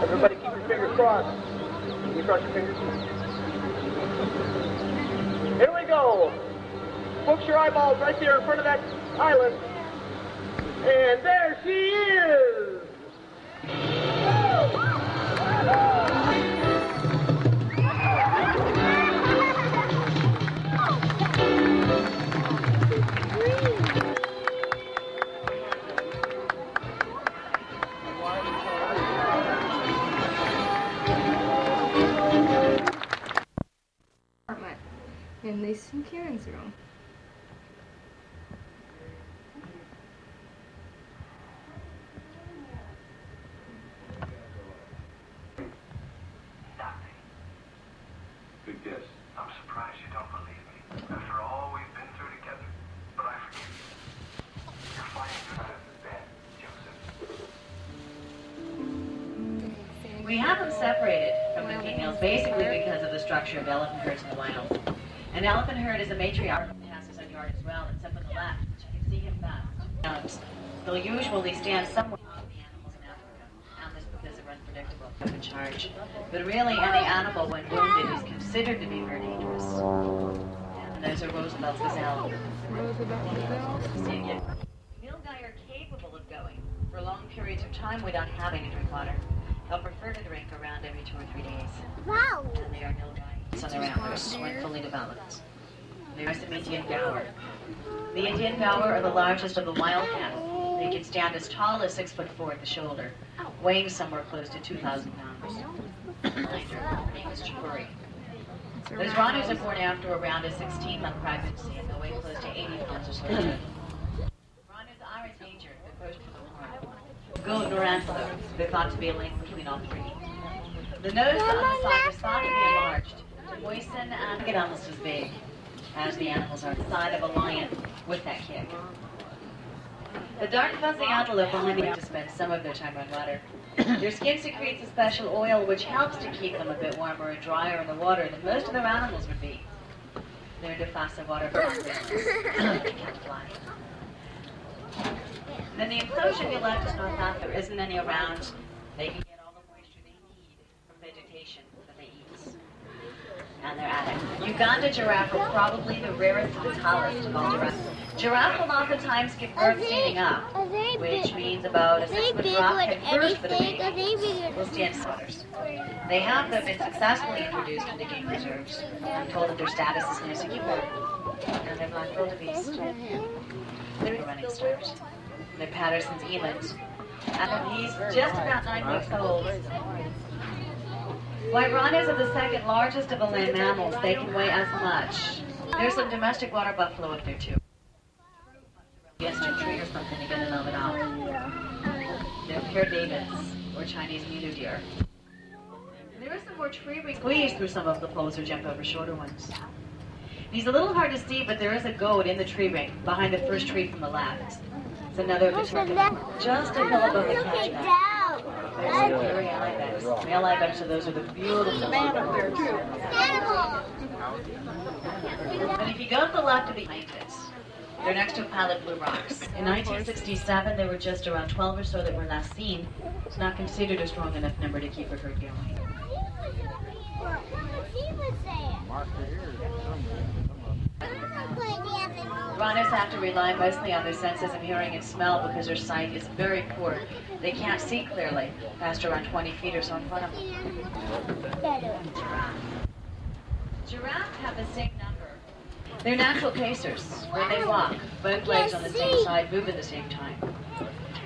Everybody keep your fingers crossed. Can you cross your fingers? Here we go. Focus your eyeballs right there in front of that island. And there she is. And they sink Karen's room. Big guess. I'm surprised you don't believe me. After all we've been through together. But I forgive you. You're fighting your senses then, Joseph. We have them separated from the females basically because of the structure of elephant herds in the wild. An elephant herd is a matriarch who passes on yard as well, except on the left, which you can see him best. They'll usually stand somewhere among the animals in Africa, and this because they're unpredictable in charge. But really, any animal, when wounded, is considered to be very dangerous. And there's a Roosevelt's gazelle. Nilgai are capable of going for long periods of time without having to drink water. They'll prefer to drink around every 2 or 3 days. Wow! And they are nilgai. On their antlers when fully developed. There's the Indian Bower. The Indian Bower are the largest of the wild cattle. They can stand as tall as 6'4" at the shoulder, weighing somewhere close to 2,000 pounds. Her name is Churi. Those Ranas are born after around a 16-month pregnancy and they'll weigh close to 80 pounds or so. Ranas are endangered. They're poached for the horn. Goat nor antelope. They're thought to be a link between all three. The nose on the side is thought to be enlarged to moisten and get almost as big as the animals are the side of a lion with that kick. The dark fuzzy antelope only need to spend some of their time on water. Their skin secretes a special oil which helps to keep them a bit warmer and drier in the water than most of their animals would be. They're defensive water animals. They can't fly. Then the enclosure we left is North Africa. There isn't any around. They can get all the moisture they need from vegetation that they eat. And they're at it. Uganda giraffe are probably the rarest of the tallest of all giraffes. Giraffe will oftentimes give birth standing up, which means about a 6-foot drop head first for the baby will stand swatters. They have though been successfully introduced into game reserves. I'm told that their status is near secure. And they're black wildebeest. They're running stars. They're Patterson's eland. And he's just about 9 weeks old. White ranas are the second largest of the land mammals. They can weigh as much. There's some domestic water buffalo up there too. Yes, to a tree or something to get an of it out. They're paired Davids, or Chinese mule deer. There is some more tree we squeeze through some of the poles or jump over shorter ones. He's a little hard to see, but there is a goat in the tree ring behind the first tree from the left. It's another of the turkeys. Just a hill above the cashback. There's some hairy ibex. Male ibex, so those are the beautiful man up there too. And if you go to the left of the blankets, they're next to a pile of blue rocks. In 1967, there were just around 12 or so that were last seen. It's not considered a strong enough number to keep a herd going. Runners have to rely mostly on their senses of hearing and smell because their sight is very poor. They can't see clearly past around 20 feet or so in front of them. Giraffes have the same number. They're natural pacers. When they walk, both legs on the same side move at the same time.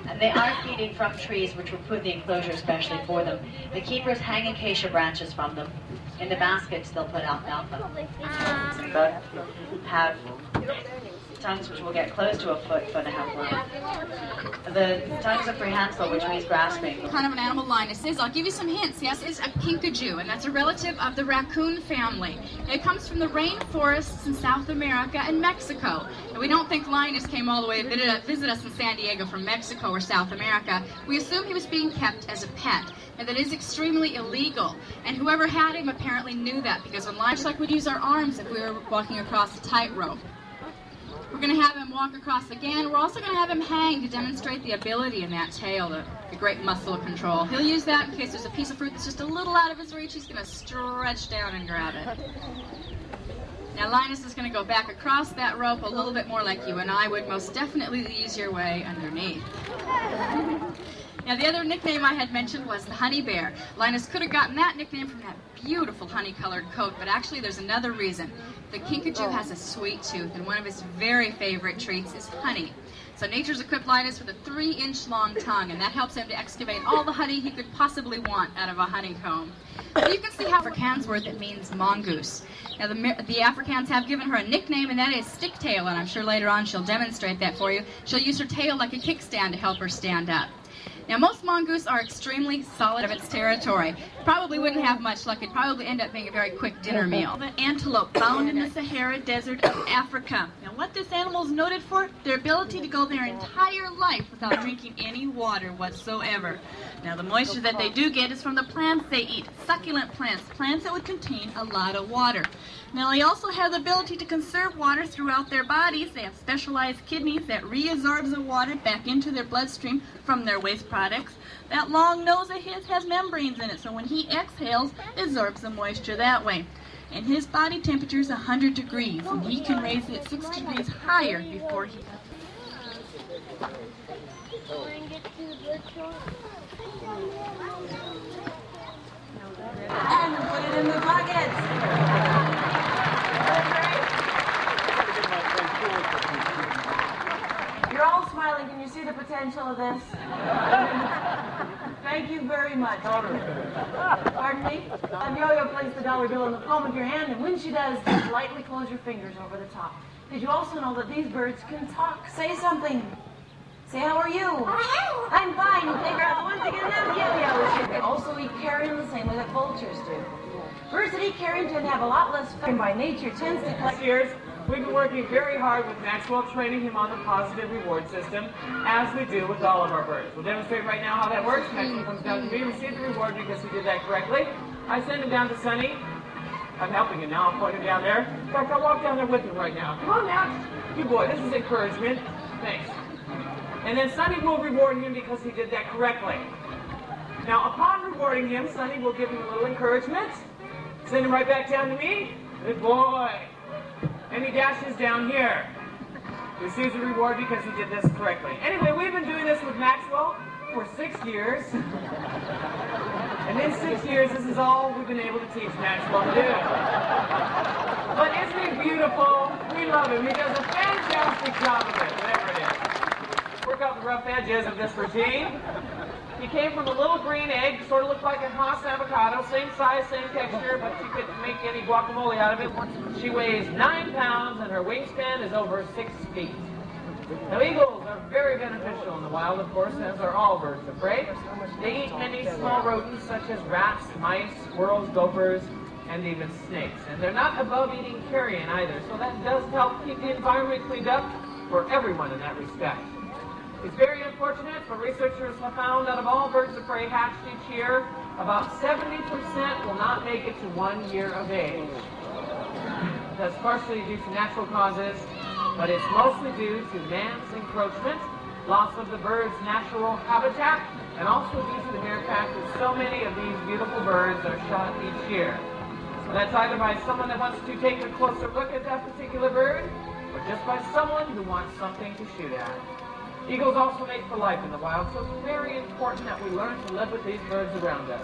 And they are feeding from trees which were put in the enclosure especially for them. The keepers hang acacia branches from them. In the baskets, they'll put alfalfa. Both have tongues which will get close to a foot and a half long. The tongues are prehensile, which means grasping. What kind of an animal Linus is? I'll give you some hints. Yes, it's a kinkajou, and that's a relative of the raccoon family. It comes from the rainforests in South America and Mexico. And we don't think Linus came all the way to visit us in San Diego from Mexico or South America. We assume he was being kept as a pet. And that is extremely illegal. And whoever had him apparently knew that, because when livestock would use our arms if we were walking across a tightrope. We're going to have him walk across again. We're also going to have him hang to demonstrate the ability in that tail, the great muscle control. He'll use that in case there's a piece of fruit that's just a little out of his reach. He's going to stretch down and grab it. Now Linus is going to go back across that rope a little bit more like you and I would, most definitely the easier way underneath. Now, the other nickname I had mentioned was the honey bear. Linus could have gotten that nickname from that beautiful honey-colored coat, but actually there's another reason. The kinkajou has a sweet tooth, and one of his very favorite treats is honey. So nature's equipped Linus with a 3-inch long tongue, and that helps him to excavate all the honey he could possibly want out of a honeycomb. So you can see how Afrikaans word that means mongoose. Now, the Afrikaans have given her a nickname, and that is sticktail, and I'm sure later on she'll demonstrate that for you. She'll use her tail like a kickstand to help her stand up. Now, most mongoose are extremely solid of its territory. Probably wouldn't have much luck. It'd probably end up being a very quick dinner meal. The antelope found in the Sahara Desert of Africa. Now, what this animal is noted for? Their ability to go their entire life without drinking any water whatsoever. Now, the moisture that they do get is from the plants they eat, succulent plants, plants that would contain a lot of water. Now, they also have the ability to conserve water throughout their bodies. They have specialized kidneys that reabsorb the water back into their bloodstream from their waste products. That long nose of his has membranes in it, so when he exhales, it absorbs the moisture that way. And his body temperature is 100 degrees, and he can raise it 6 degrees higher before he... And put it in the bucket. You're all smiling. Can you see the potential of this? Thank you very much. Pardon me? Yo-Yo placed the dollar bill in the palm of your hand, and when she does, just lightly close your fingers over the top. Did you also know that these birds can talk? Say something. Say, how are you? I'm fine. Take her out once again. Now, Yo-Yo. They also eat carrion the same way that vultures do. Birds that eat carrion tend to have a lot less fun by nature tends to... Last years, we've been working very hard with Maxwell, training him on the positive reward system, as we do with all of our birds. We'll demonstrate right now how that works. Maxwell comes down to me, receive the reward because he did that correctly. I send him down to Sunny. I'm helping him now. I'm pointing down there. In fact, I'll walk down there with him right now. Come on, Max. Good boy. This is encouragement. Thanks. And then Sunny will reward him because he did that correctly. Now, upon rewarding him, Sunny will give him a little encouragement. Send him right back down to me. Good boy. And he dashes down here. Receives a reward because he did this correctly. Anyway, we've been doing this with Maxwell for 6 years. And in 6 years, this is all we've been able to teach Maxwell to do. But isn't he beautiful? We love him. He does a fantastic job of it, whatever it is. Work out the rough edges of this routine. He came from a little green egg, sort of looked like a Haas avocado, same size, same texture, but she couldn't make any guacamole out of it. She weighs 9 pounds and her wingspan is over 6 feet. Now, eagles are very beneficial in the wild, of course, as are all birds of prey. They eat many small rodents such as rats, mice, squirrels, gophers, and even snakes. And they're not above eating carrion either, so that does help keep the environment cleaned up for everyone in that respect. It's very unfortunate, but researchers have found that of all birds of prey hatched each year, about 70% will not make it to 1 year of age. That's partially due to natural causes, but it's mostly due to man's encroachment, loss of the bird's natural habitat, and also due to the mere fact that so many of these beautiful birds are shot each year. So that's either by someone that wants to take a closer look at that particular bird, or just by someone who wants something to shoot at. Eagles also mate for life in the wild, so it's very important that we learn to live with these birds around us.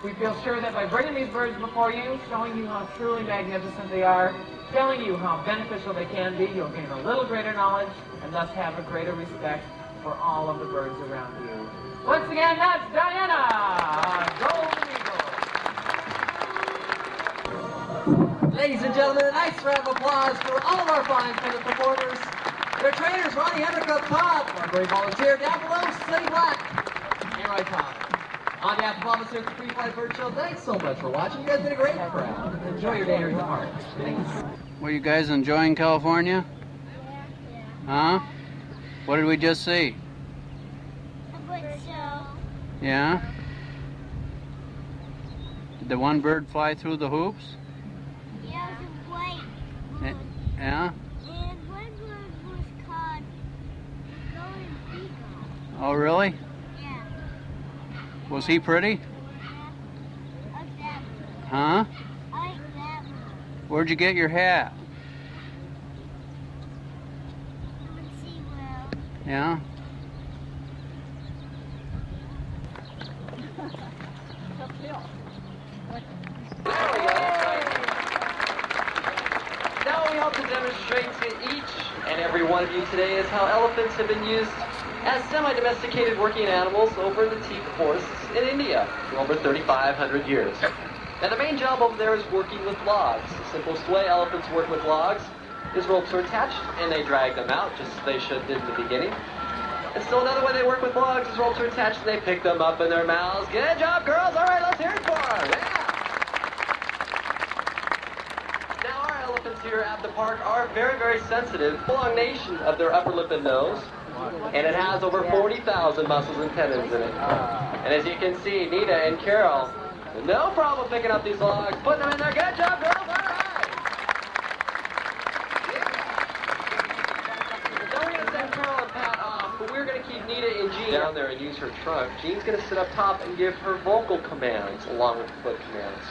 We feel sure that by bringing these birds before you, showing you how truly magnificent they are, telling you how beneficial they can be, you'll gain a little greater knowledge and thus have a greater respect for all of the birds around you. Once again, that's Diana, Golden Eagle. Ladies and gentlemen, a nice round of applause for all of our fine tennis performers. Their trainers, Ronnie Hendrick up top, our great volunteer down below, Sonny Black, and Roy Todd. On behalf of all of us here at the Free Flight Bird Show, thanks so much for watching. You guys did a great crowd. Enjoy your day here at the park. Thanks. Were you guys enjoying California? Huh? What did we just see? A bird show. Yeah? Did the one bird fly through the hoops? Yeah, it was a white bird. Yeah? And one bird was called Golden Eagle. Oh, really? Yeah. Was he pretty? I like that bird. Huh? I like that bird. Where'd you get your hat? Yeah? Now what we hope to demonstrate to each and every one of you today is how elephants have been used as semi-domesticated working animals over in the teak forests in India for over 3,500 years. Now the main job over there is working with logs. The simplest way elephants work with logs is ropes are attached and they drag them out just as they should did in the beginning. And still another way they work with logs is ropes are attached and they pick them up in their mouths. Good job, girls. All right, let's hear it for them. Yeah. Now our elephants here at the park are very, very sensitive. Elongation of their upper lip and nose. And it has over 40,000 muscles and tendons in it. And as you can see, Nita and Carol, no problem picking up these logs, putting them in there. Good job, girls. All right. Now we're going to send Carol and Pat off, but we're going to keep Nita and Jean down there and use her trunk. Jean's going to sit up top and give her vocal commands along with foot commands.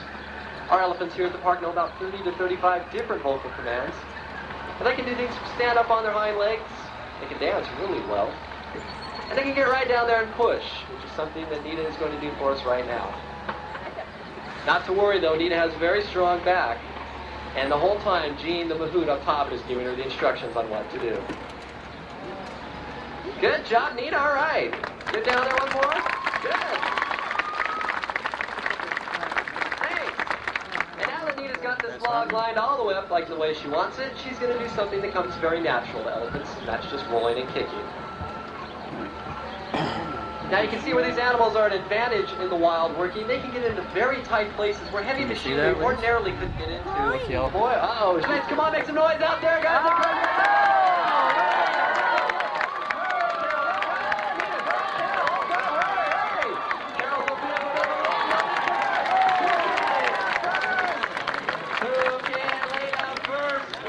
Our elephants here at the park know about 30 to 35 different vocal commands. And they can do things from stand up on their hind legs. They can dance really well. And they can get right down there and push, which is something that Nita is going to do for us right now. Not to worry though, Nita has a very strong back. And the whole time, Jean, the mahout up top, is giving her the instructions on what to do. Good job, Nita. All right. Get down there once more. Good. Thanks. And now that Nita's got this log lined all the way up like the way she wants it, she's going to do something that comes very natural to elephants, and that's just rolling and kicking. Now you can see where these animals are an advantage in the wild working. They can get into very tight places where heavy machinery ordinarily couldn't get into. Oh boy, uh-oh. Come on, make some noise out there, guys.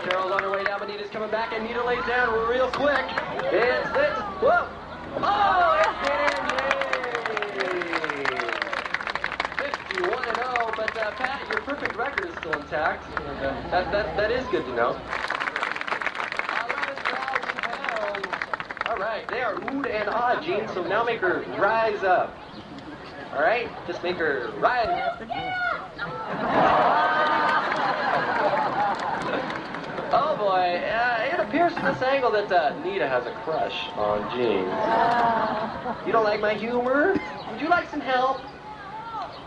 Carol's on her way down, but Nita's coming back, and Nita lays down real quick. It's this. Whoa! Oh, it's in! Yay! 51-0, but Pat, your perfect record is still intact. And, that is good to know. 11,000 pounds. All right, they are oohed and awed, Jean, so now make her rise up. All right, just make her rise up. Oh boy, it appears from this angle that Nita has a crush on Jean. You don't like my humor? Would you like some help?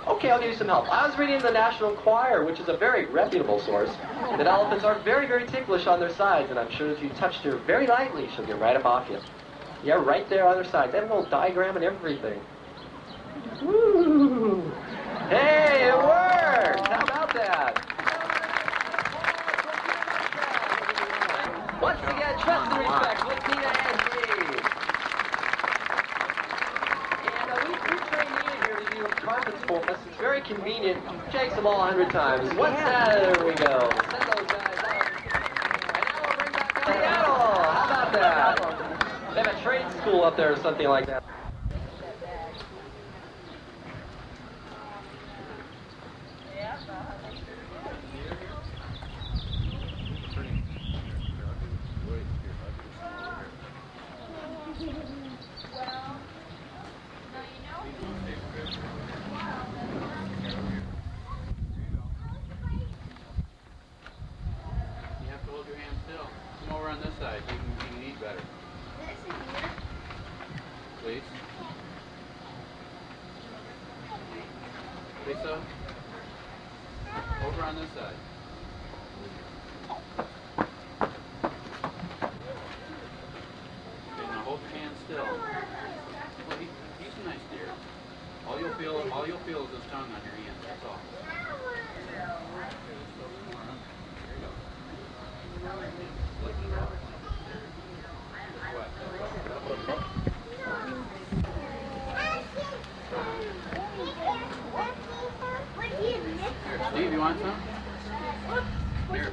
Okay, I'll give you some help. I was reading in the National Enquirer, which is a very reputable source, that elephants are very, very ticklish on their sides, and I'm sure if you touched her very lightly, she'll get right up off you. Yeah, right there on their side. They have a little diagram and everything. Woo! Hey, it worked! How about that? convenient, shakes them all 100 times. What's that? There we go. Send those guys off. And now we'll bring back Seattle. How about that? They have a trade school up there or something like that. Please. Lisa, over on this side. Okay, now hold your hand still. Well, he's a nice deer. All you'll feel is his tongue on your hand. That's all. There you go. Lick it off. Steve, you want some? Here.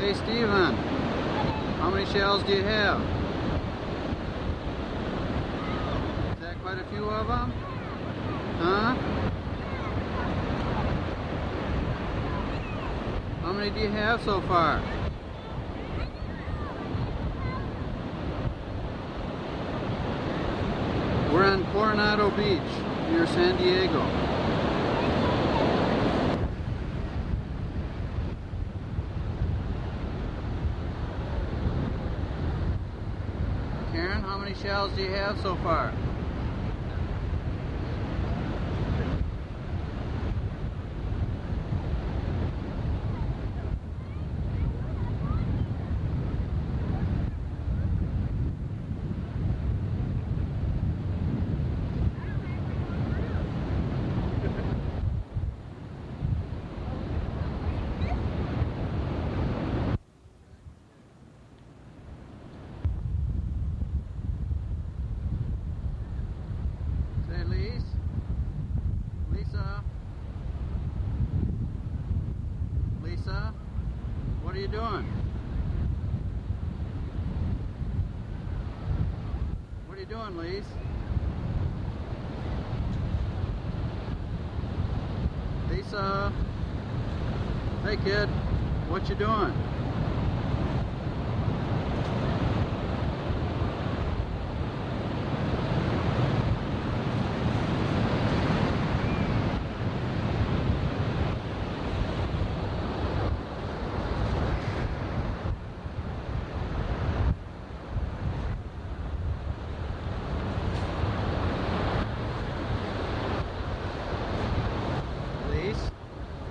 Hey Steven, how many shells do you have? Is that quite a few of them? Huh? How many do you have so far? We're on Coronado Beach near San Diego. Karen, how many shells do you have so far? Lisa, what are you doing? What are you doing, Lise? Lisa, hey kid, what you doing?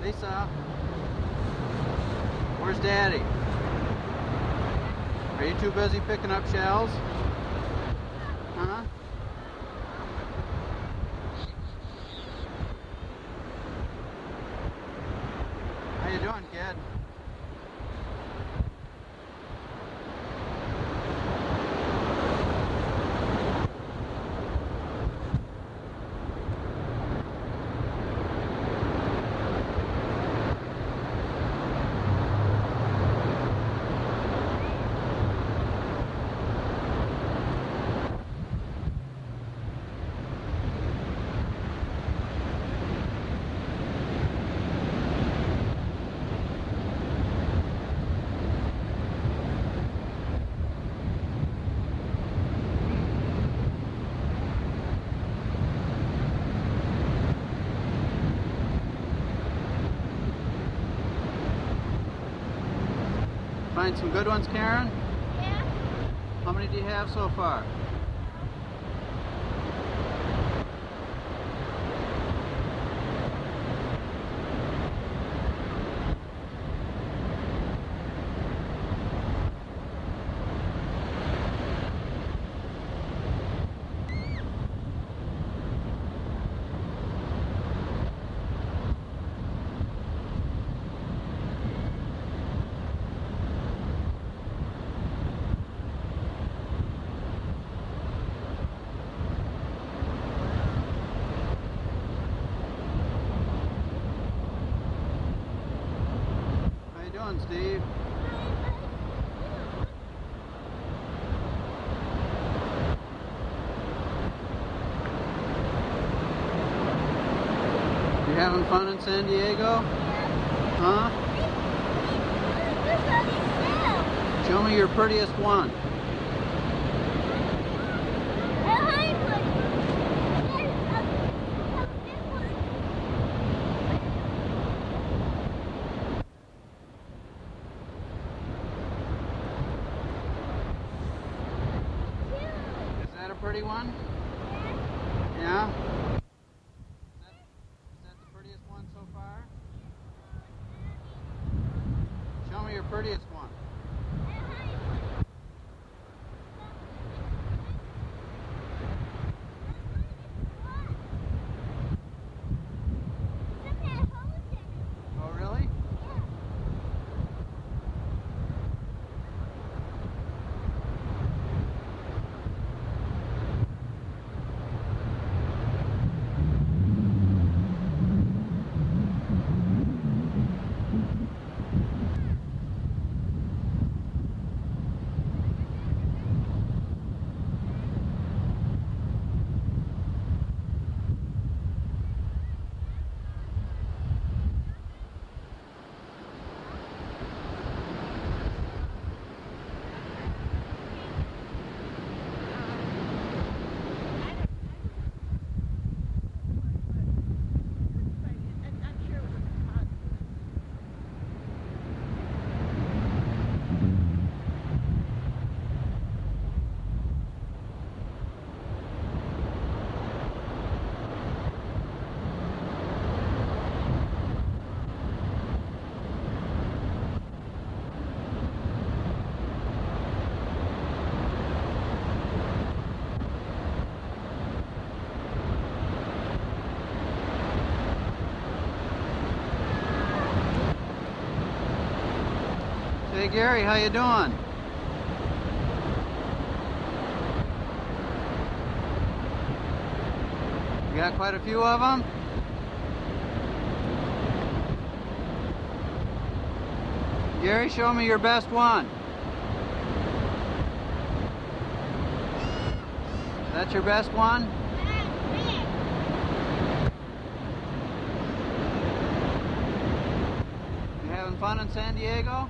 Lisa, where's Daddy? Are you too busy picking up shells? Huh? How you doing, kid? Find some good ones, Karen? Yeah. How many do you have so far? Steve. You having fun in San Diego? Huh? Show me your prettiest one. Pretty one? Yeah? Is that the prettiest one so far? Show me your prettiest one. Oh, really? Gary, how you doing? You got quite a few of them? Gary, show me your best one. That's your best one? You having fun in San Diego?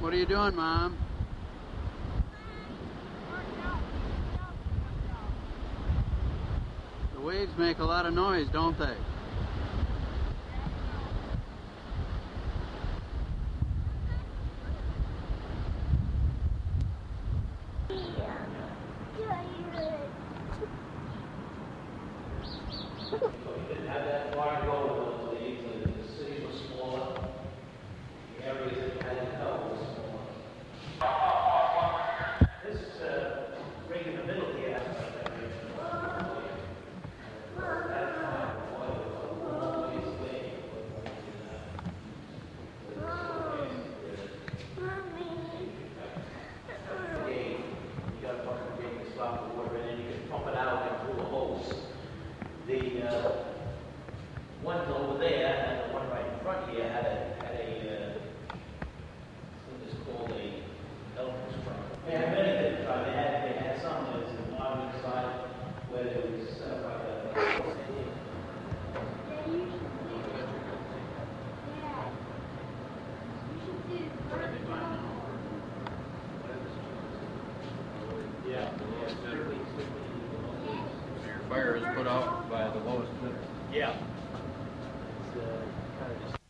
What are you doing, Mom? The waves make a lot of noise, don't they? Ones over there and the one right in front here had a what is called a elephant sprinkler. They had many different kinds. They had some that was in the bottom side where there was Your fire is put out by the lowest bidder. yeah. It's kind of just